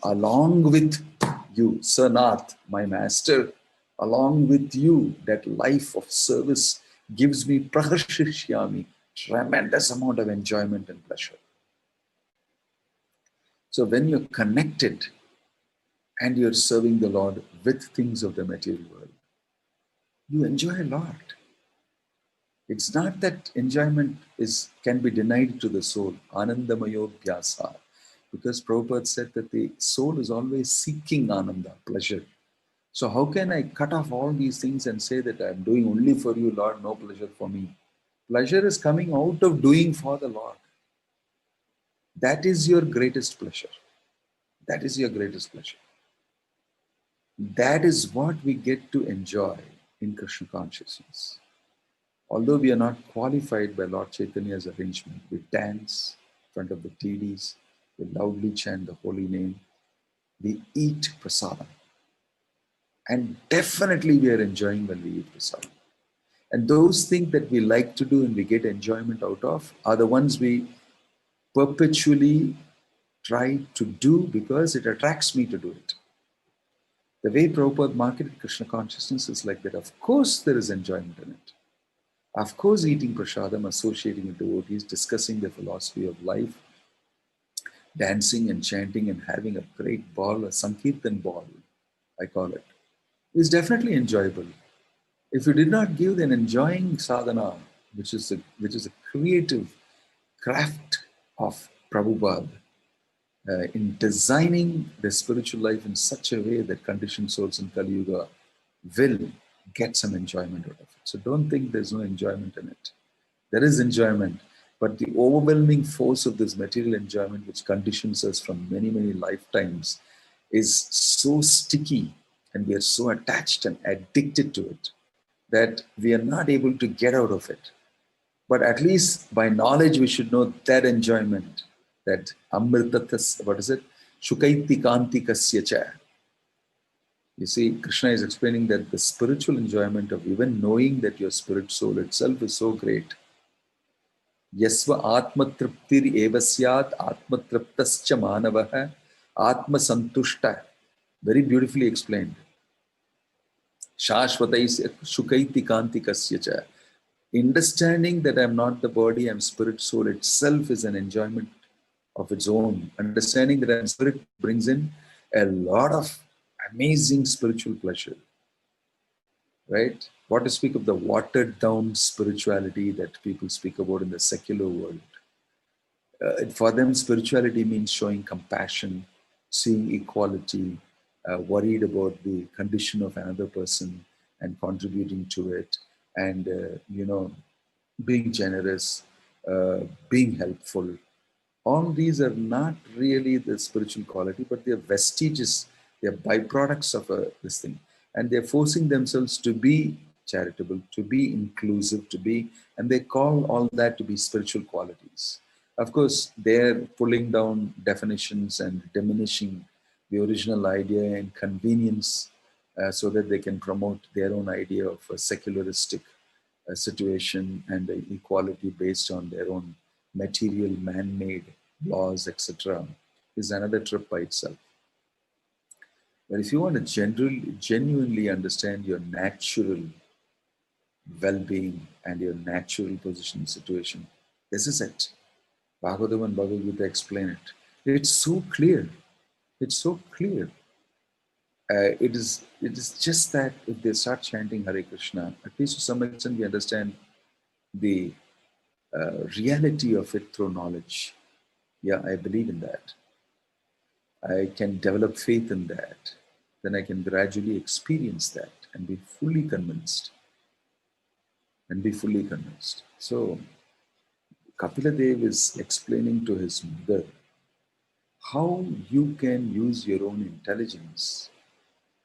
Along with you, Sanath, my master, along with you, that life of service gives me praharshishyami, tremendous amount of enjoyment and pleasure. So when you're connected and you're serving the Lord with things of the material world, you enjoy a lot. It's not that enjoyment can be denied to the soul, anandamayo bhyasa, because Prabhupada said that the soul is always seeking ananda, pleasure. So how can I cut off all these things and say that I'm doing only for you, Lord, no pleasure for me? Pleasure is coming out of doing for the Lord. That is your greatest pleasure. That is your greatest pleasure. That is what we get to enjoy in Krishna consciousness. Although we are not qualified by Lord Chaitanya's arrangement, we dance in front of the TDs, we loudly chant the holy name, we eat prasadam. And definitely we are enjoying when we eat prasadam. And those things that we like to do and we get enjoyment out of are the ones we perpetually try to do because it attracts me to do it. The way Prabhupada marketed Krishna consciousness is like that. Of course, there is enjoyment in it. Of course, eating prasadam, associating with devotees, discussing the philosophy of life, dancing and chanting and having a great ball, a Sankirtan ball, I call it, is definitely enjoyable. If you did not give an enjoying sadhana, which is a creative craft of Prabhupada, in designing the spiritual life in such a way that conditioned souls in Kali Yuga will get some enjoyment out of it. So don't think there's no enjoyment in it. There is enjoyment, but the overwhelming force of this material enjoyment, which conditions us from many, many lifetimes, is so sticky and we are so attached and addicted to it that we are not able to get out of it. But at least by knowledge, we should know that enjoyment, that amritatas, what is it? Shukaiti kanti kasyacha. You see, Krishna is explaining that the spiritual enjoyment of even knowing that your spirit soul itself is so great. Yasva atmatriptir evasyat atmatriptascha manavaha atma santushta. Very beautifully explained. Shashvatais shukaiti kanti kasyacha. Understanding that I'm not the body, I'm spirit soul itself is an enjoyment of its own. Understanding that I'm spirit brings in a lot of amazing spiritual pleasure, right? What to speak of the watered down spirituality that people speak about in the secular world. For them, spirituality means showing compassion, seeing equality, worried about the condition of another person and contributing to it, and being generous, being helpful. All these are not really the spiritual quality, but they're vestiges, they're byproducts of this thing. And they're forcing themselves to be charitable, to be inclusive, and they call all that to be spiritual qualities. Of course, they're pulling down definitions and diminishing the original idea and convenience so that they can promote their own idea of a secularistic situation and equality based on their own material man-made laws, etc., is another trip by itself. But if you want to genuinely understand your natural well-being and your natural position situation, this is it. Bhagavatam and Bhagavad Gita explain it. It's so clear. It's so clear. It is just that if they start chanting Hare Krishna, at least to some extent we understand the reality of it through knowledge. Yeah, I believe in that. I can develop faith in that. Then I can gradually experience that and be fully convinced. So Kapila Dev is explaining to his mother how you can use your own intelligence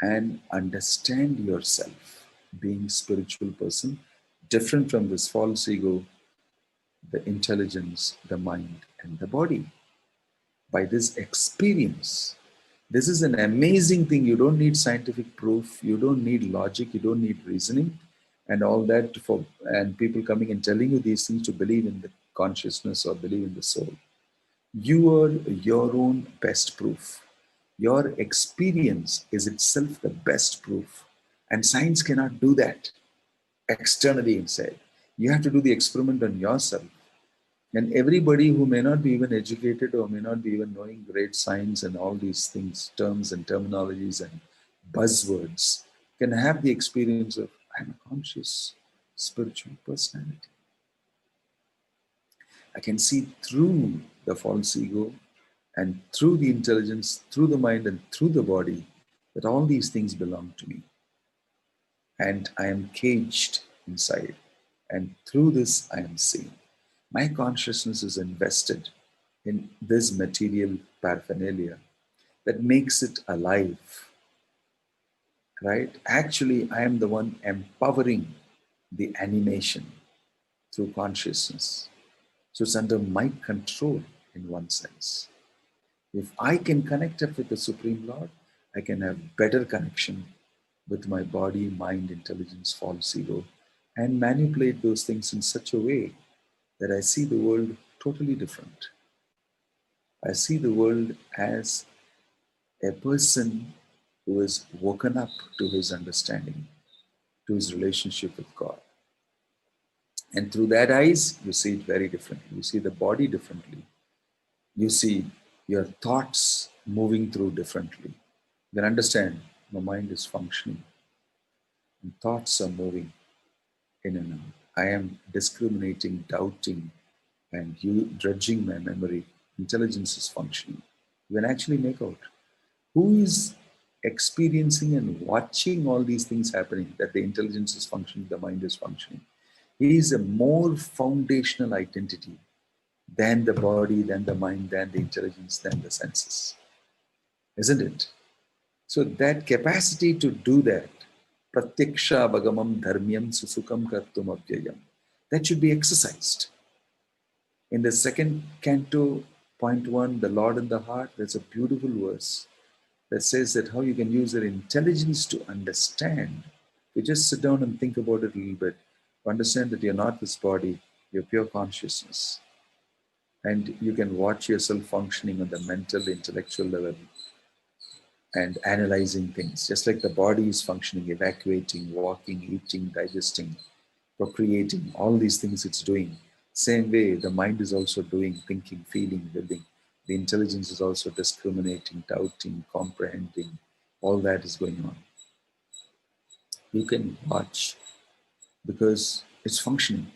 and understand yourself, being spiritual person, different from this false ego, the intelligence, the mind, and the body. By this experience, this is an amazing thing. You don't need scientific proof, you don't need logic, you don't need reasoning, and all that and people coming and telling you these things to believe in the consciousness or believe in the soul. You are your own best proof. Your experience is itself the best proof. And science cannot do that externally inside. You have to do the experiment on yourself. And everybody who may not be even educated or may not be even knowing great science and all these things, terms and terminologies and buzzwords, can have the experience of, I'm a conscious spiritual personality. I can see through the false ego and through the intelligence, through the mind and through the body, that all these things belong to me. And I am caged inside. And through this, I am seen. My consciousness is invested in this material paraphernalia that makes it alive, right? Actually, I am the one empowering the animation. through consciousness. So it's under my control in one sense. If I can connect up with the Supreme Lord, I can have better connection with my body, mind, intelligence, false ego, and manipulate those things in such a way that I see the world totally different. I see the world as a person who is woken up to his understanding, to his relationship with God. And through that eyes, you see it very differently. You see the body differently. You see your thoughts moving through differently. You can understand my mind is functioning and thoughts are moving in and out. I am discriminating, doubting, and you dredging my memory. Intelligence is functioning. You can actually make out who is experiencing and watching all these things happening, that the intelligence is functioning, the mind is functioning. He is a more foundational identity than the body, than the mind, than the intelligence, than the senses. Isn't it? So that capacity to do that, pratyaksha bhagamam dharmyam susukam kartum avyayam, that should be exercised. In the second canto, point one, the Lord in the heart, there's a beautiful verse that says that how you can use your intelligence to understand. You just sit down and think about it a little bit. Understand that you're not this body, you're pure consciousness. And you can watch yourself functioning on the mental, intellectual level and analyzing things, just like the body is functioning, evacuating, walking, eating, digesting, procreating, all these things it's doing. Same way, the mind is also doing, thinking, feeling, willing. The intelligence is also discriminating, doubting, comprehending. All that is going on. You can watch because it's functioning.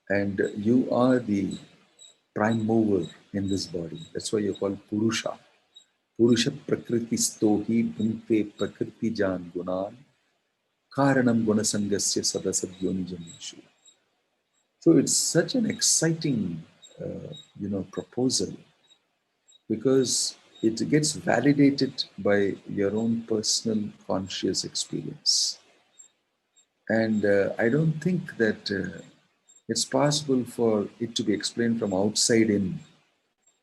And you are the prime mover in this body. That's why you're called Purusha. Purusha Prakriti Stohi Bhunte Prakriti Jan Gunan Karanam Gunasangasya Sadasadhyonijanishu. So it's such an exciting, proposal because it gets validated by your own personal conscious experience. And I don't think that it's possible for it to be explained from outside in.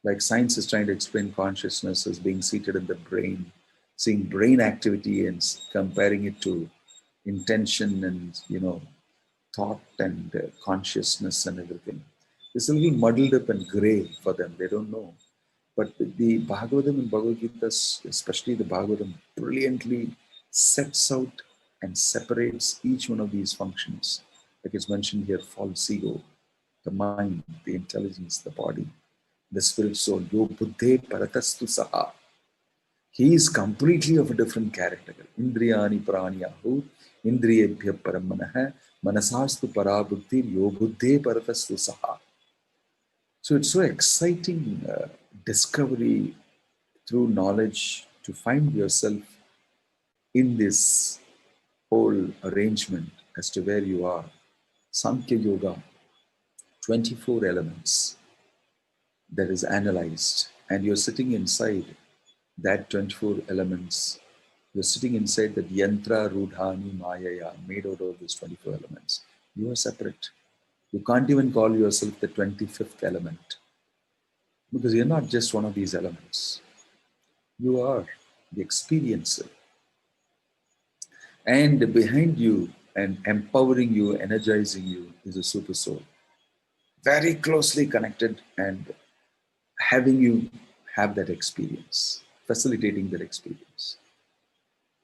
Like science is trying to explain consciousness as being seated in the brain, seeing brain activity and comparing it to intention and, thought and consciousness and everything. It's a little muddled up and gray for them. They don't know. But the Bhagavatam and Bhagavad Gita, especially the Bhagavatam, brilliantly sets out and separates each one of these functions. Like it's mentioned here, false ego, the mind, the intelligence, the body, the spirit soul. Yo buddhe paratastu saha. He is completely of a different character. Indriyani pranyahu, indriyebhya paramanaha, manasastu parabuddhi, yo buddhe paratastu saha. So it's so exciting discovery through knowledge to find yourself in this whole arrangement as to where you are. Sankhya Yoga, 24 elements that is analyzed, and you're sitting inside that 24 elements. You're sitting inside that yantra rudhani mayaya, made out of these 24 elements. You are separate. You can't even call yourself the 25th element because you're not just one of these elements. You are the experiencer. And behind you and empowering you, energizing you is a super soul. Very closely connected and having you have that experience, facilitating that experience.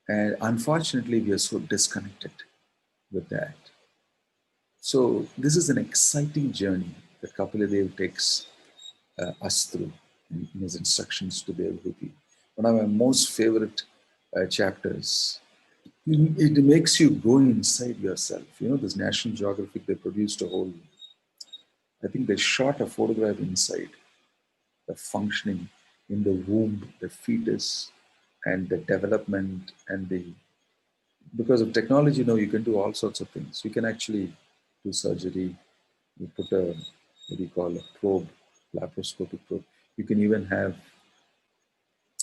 And unfortunately, we are so disconnected with that. So this is an exciting journey that Kapila Dev takes us through in his instructions to their Vibhuti. One of my most favorite chapters. It makes you go inside yourself. This National Geographic, they produced a whole, I think they shot a photograph inside, the functioning in the womb, the fetus, and the development and because of technology now, you can do all sorts of things. You can actually do surgery. You put what do you call a probe, laparoscopic probe. You can even have,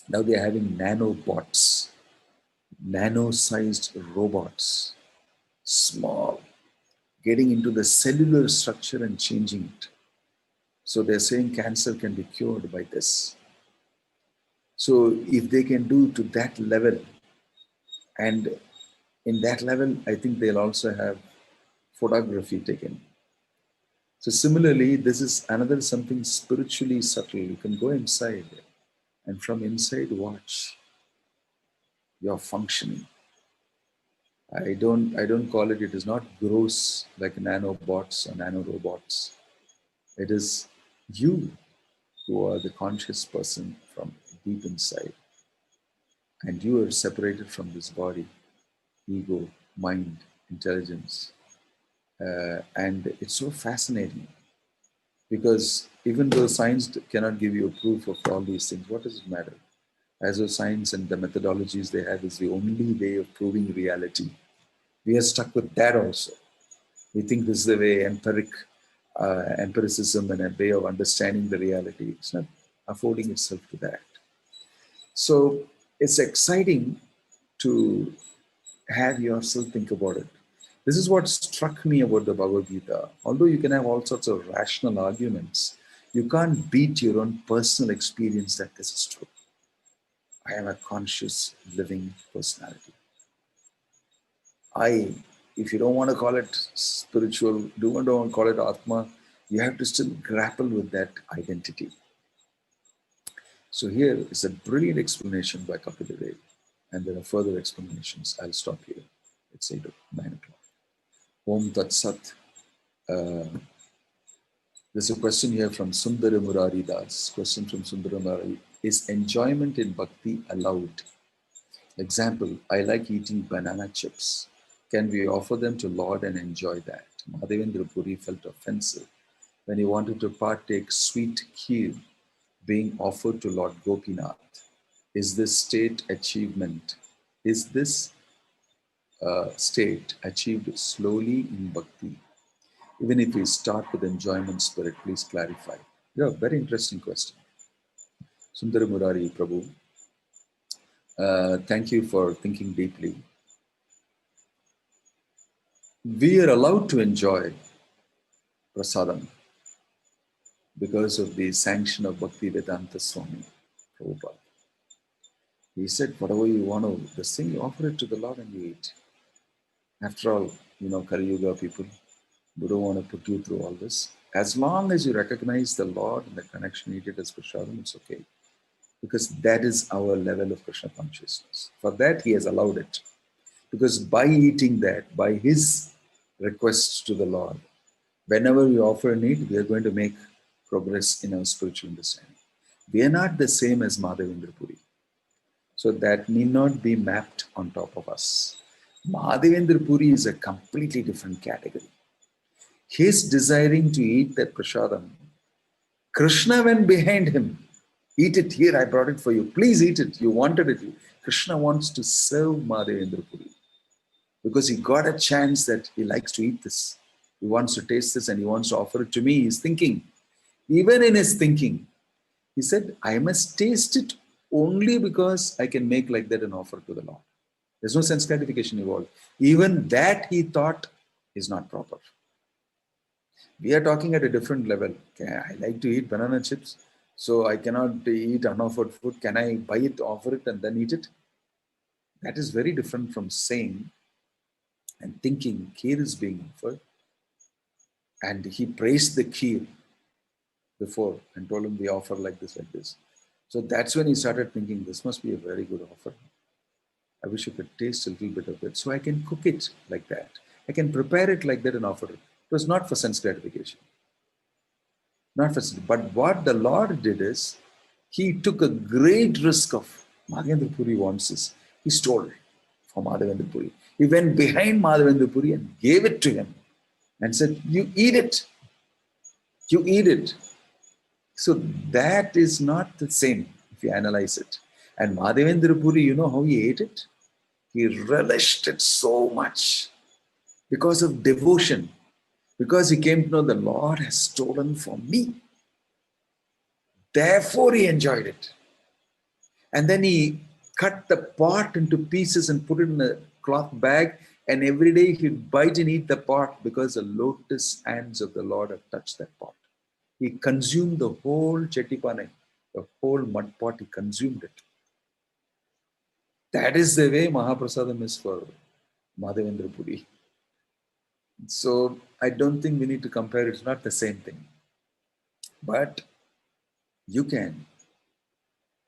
now they're having nanobots, nano-sized robots, small, getting into the cellular structure and changing it. So they're saying cancer can be cured by this. So if they can do to that level, and in that level, I think they'll also have photography taken. So similarly, this is another something spiritually subtle. You can go inside and from inside watch your functioning. I don't call it, it is not gross like nanobots or nanorobots. It is you who are the conscious person from deep inside. And you are separated from this body, ego, mind, intelligence. And it's so fascinating because even though science cannot give you a proof of all these things, what does it matter? As though science and the methodologies they have is the only way of proving reality. We are stuck with that also. We think this is the way empiricism and a way of understanding the reality. It's not affording itself to that. So it's exciting to have yourself think about it. This is what struck me about the Bhagavad Gita. Although you can have all sorts of rational arguments, you can't beat your own personal experience that this is true. I am a conscious, living personality. If you don't want to call it spiritual, don't want to call it Atma, you have to still grapple with that identity. So here is a brilliant explanation by Kapila Dev, and there are further explanations. I'll stop here. It's 8 or 9 o'clock. Om Tat Sat. There's a question here from Sundara Murari Das. Question from Sundara Murari. Is enjoyment in bhakti allowed? Example, I like eating banana chips. Can we offer them to Lord and enjoy that? Madhavendra Puri felt offensive when he wanted to partake sweet kheer being offered to Lord Gopinath. Is this state achievement? Is this state achieved slowly in bhakti? Even if we start with enjoyment spirit, please clarify. Yeah, very interesting question. Sundara Murari Prabhu, thank you for thinking deeply. We are allowed to enjoy prasadam because of the sanction of Bhakti Vedanta Swami Prabhupada. He said, whatever you want to, this thing, you offer it to the Lord and you eat. After all, Kali Yuga people, we don't want to put you through all this. As long as you recognize the Lord and the connection needed as prasadam, it's okay. Because that is our level of Krishna consciousness. For that, he has allowed it. Because by eating that, by his request to the Lord, whenever we offer and eat, we are going to make progress in our spiritual understanding. We are not the same as Madhavendra Puri. So that need not be mapped on top of us. Madhavendra Puri is a completely different category. His desiring to eat that prasadam, Krishna went behind him. Eat it here, I brought it for you. Please eat it. You wanted it. Krishna wants to serve Madhavendra Puri because he got a chance that he likes to eat this. He wants to taste this and he wants to offer it to me. He's thinking. Even in his thinking, he said, I must taste it only because I can make like that and offer to the Lord. There's no sense gratification involved. Even that he thought is not proper. We are talking at a different level. I like to eat banana chips, so I cannot eat unoffered food. Can I buy it, offer it, and then eat it? That is very different from saying and thinking kheer is being offered. And he praised the kheer before and told him we offer like this, like this. So that's when he started thinking, this must be a very good offer. I wish I could taste a little bit of it. So I can cook it like that. I can prepare it like that and offer it. It was not for sense gratification. Not for, but what the Lord did is, he took a great risk of Madhavendra Puri wants this. He stole from Madhavendra Puri. He went behind Madhavendra Puri and gave it to him and said, you eat it. You eat it. So that is not the same if you analyze it. And Madhavendra Puri, you know how he ate it? He relished it so much because of devotion. Because he came to know the Lord has stolen from me. Therefore, he enjoyed it. And then he cut the pot into pieces and put it in a cloth bag And every day he'd bite and eat the pot because the lotus hands of the Lord have touched that pot. He consumed the whole chetipane, the whole mud pot, he consumed it. That is the way Mahaprasadam is for Madhavendra Puri. So I don't think we need to compare, it's not the same thing. But you can,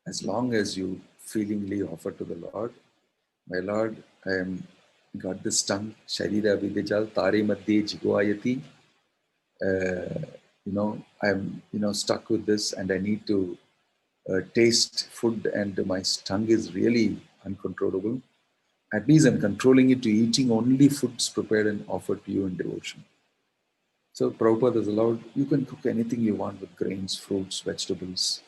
as long as you feelingly offer to the Lord, my Lord, I am got this tongue, Sharira Vidijal, Tare Madhye Jigvayati. I'm stuck with this and I need to taste food and my tongue is really uncontrollable. At least I'm controlling it to eating only foods prepared and offered to you in devotion. So Prabhupada has allowed, you can cook anything you want with grains, fruits, vegetables,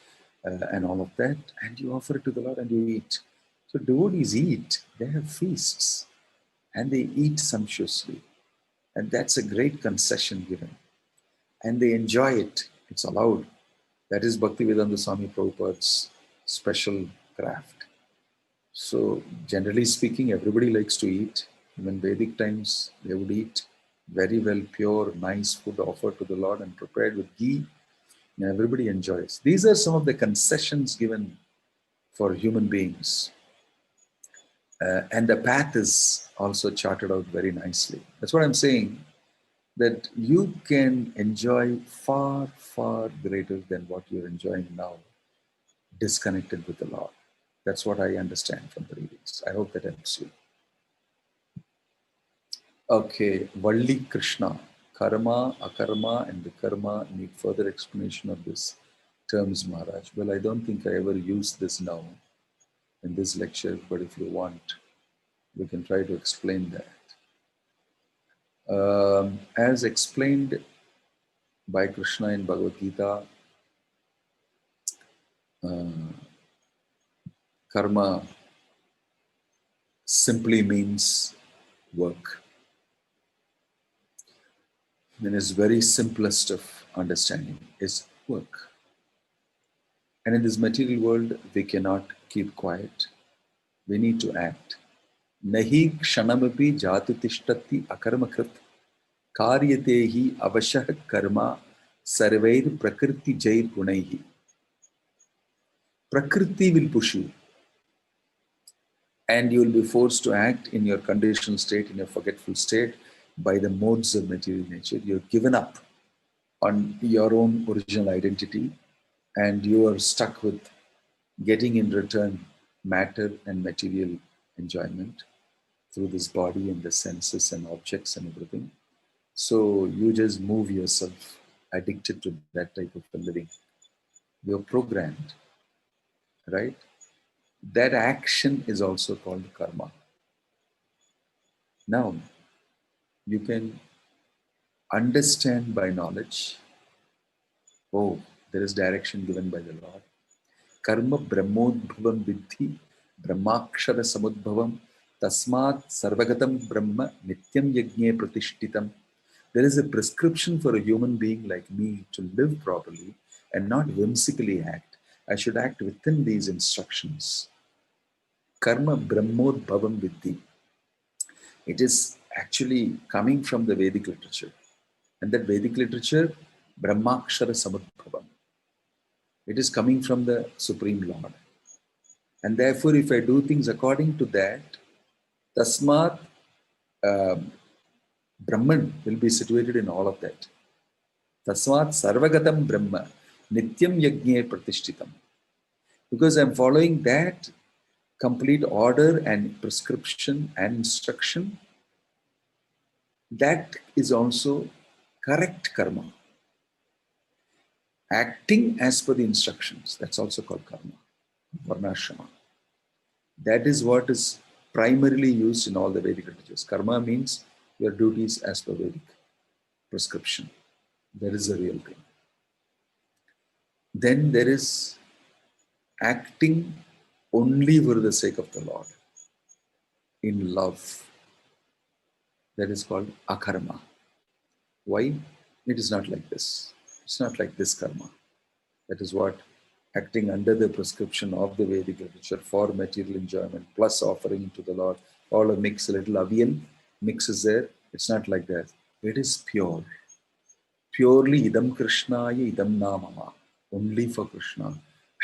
and all of that, and you offer it to the Lord and you eat. So devotees eat, they have feasts, and they eat sumptuously. And that's a great concession given. And they enjoy it. It's allowed. That is Bhaktivedanta Swami Prabhupada's special craft. So generally speaking, everybody likes to eat. Even Vedic times, they would eat very well, pure, nice food offered to the Lord and prepared with ghee. And everybody enjoys. These are some of the concessions given for human beings. And the path is also charted out very nicely. That's what I'm saying, that you can enjoy far, far greater than what you're enjoying now, disconnected with the Lord. That's what I understand from the readings. I hope that helps you. Okay, Valli Krishna. Karma, akarma, and vikarma need further explanation of this terms, Maharaj. Well, I don't think I ever used this now in this lecture, but if you want, we can try to explain that. As explained by Krishna in Bhagavad Gita, karma simply means work. In its very simplest of understanding is work. And in this material world, we cannot keep quiet. We need to act. Nahi kshanamapi jatu tishtati akarmakrit karyate hi avashah karma sarvair prakriti jair gunaihi. Prakriti will push you and you will be forced to act in your conditional state, in your forgetful state, by the modes of material nature. You're given up on your own original identity and you are stuck with getting in return matter and material enjoyment through this body and the senses and objects and everything. So you just move yourself addicted to that type of living. You're programmed, right? That action is also called karma. Now, you can understand by knowledge, oh, there is direction given by the Lord. Karma brahmodbhavam vidhi brahmakshara samudbhavam tasmat sarvagatam brahma nityam yagne pratishtitam. There is a prescription for a human being like me to live properly and not whimsically act. I should act within these instructions. Karma brahmodbhavam vidhi. It is actually coming from the Vedic literature. And that Vedic literature, Brahmakshara Samudbhavam. It is coming from the Supreme Lord. And therefore, if I do things according to that, Tasmat Brahman will be situated in all of that. Tasmat Sarvagatam Brahma Nityam Yagne Pratishtitam. Because I'm following that complete order and prescription and instruction, that is also correct karma. Acting as per the instructions, that's also called karma, varnashrama. That is what is primarily used in all the Vedic literatures. Karma means your duties as per Vedic prescription. That is the real thing. Then there is acting only for the sake of the Lord, in love. That is called akarma. Why? It is not like this. It's not like this karma. That is what acting under the prescription of the Vedic literature for material enjoyment plus offering to the Lord, all a mix, a little avian, mix is there. It's not like that. It is pure. Purely idam Krishnaya idam namama. Only for Krishna.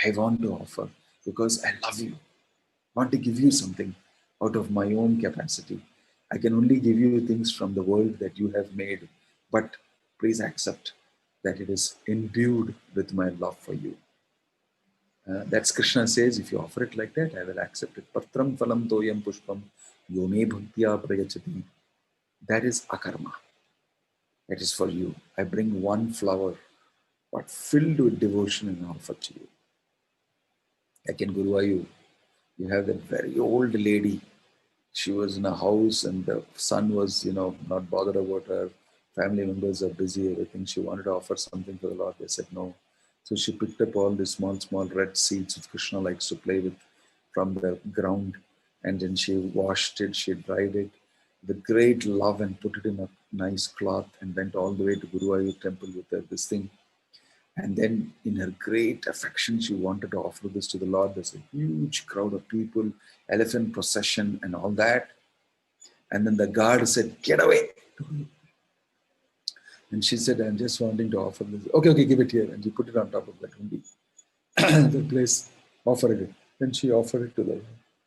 I want to offer because I love you. I want to give you something out of my own capacity. I can only give you things from the world that you have made. But please accept that it is imbued with my love for you. That's Krishna says, if you offer it like that, I will accept it. Patram phalam toyam pushpam yome bhaktya prayachati. That is akarma. That is for you. I bring one flower, but filled with devotion and offer to you. Like in Guruvayur, you have that very old lady. She was in a house and the son was, not bothered about her. Family members are busy, everything. She wanted to offer something for the Lord. They said no. So she picked up all the small, small red seeds which Krishna likes to play with from the ground. And then she washed it, she dried it with great love and put it in a nice cloth and went all the way to Guruvayur temple with her, this thing. And then, in her great affection, she wanted to offer this to the Lord. There's a huge crowd of people, elephant procession, and all that. And then the guard said, "Get away." And she said, "I'm just wanting to offer this." Okay, okay, give it here. And she put it on top of that hundi. The place, offered it. Then she offered it to the Lord.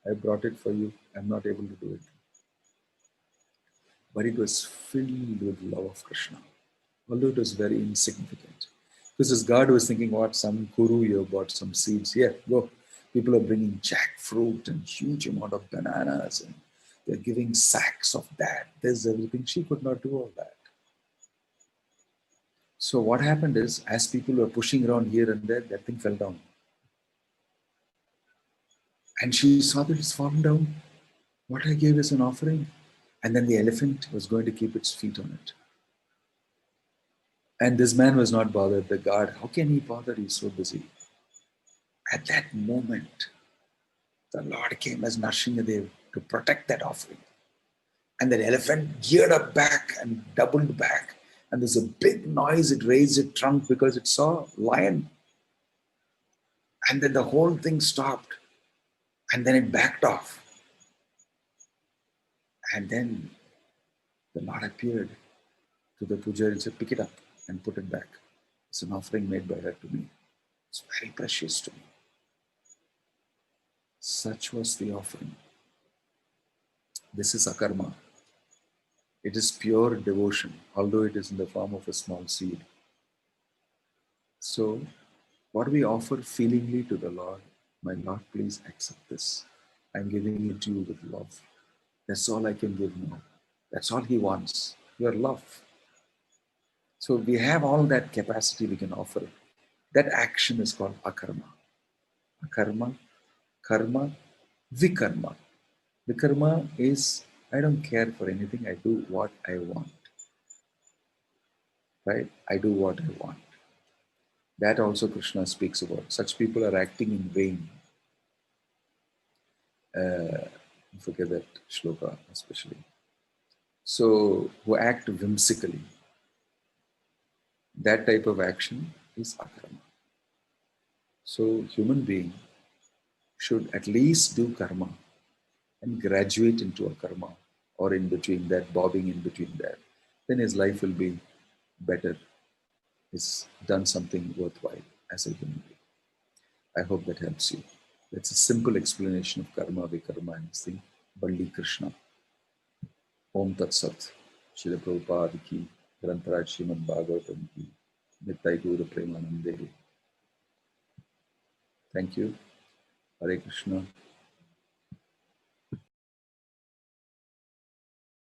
I brought it for you. I'm not able to do it. But it was filled with love of Krishna, although it was very insignificant. Because this God was thinking, what, some guru here bought some seeds. Here, go. People are bringing jackfruit and huge amount of bananas and they're giving sacks of that. There's everything. She could not do all that. So what happened is, as people were pushing around here and there, that thing fell down. And she saw that it's fallen down. What I gave is an offering. And then the elephant was going to keep its feet on it. And this man was not bothered. The guard, how can he bother? He's so busy. At that moment, the Lord came as Narsingadev to protect that offering. And that elephant geared up back and doubled back. And there's a big noise. It raised its trunk because it saw lion. And then the whole thing stopped. And then it backed off. And then the Lord appeared to the pujaari and said, pick it up and put it back. It's an offering made by her to me. It's very precious to me. Such was the offering. This is akarma. It is pure devotion, although it is in the form of a small seed. So, what we offer feelingly to the Lord, my Lord, please accept this. I'm giving it to you with love. That's all I can give now. That's all He wants, your love. So, we have all that capacity we can offer. That action is called akarma. Akarma, karma, vikarma. Vikarma is, I don't care for anything, I do what I want. Right? I do what I want. That also Krishna speaks about. Such people are acting in vain. Forget that shloka especially. So, who act whimsically. That type of action is akarma. So, human being should at least do karma and graduate into a karma or in between that, bobbing in between that. Then his life will be better. He's done something worthwhile as a human being. I hope that helps you. That's a simple explanation of karma, vikarma, and this thing. Balli Krishna. Om Tat Sat. Srila Prabhupada ki, Grantaraj Srimad Bhagavatam ki, Nittai Gaura Premanande. Thank you. Hare Krishna.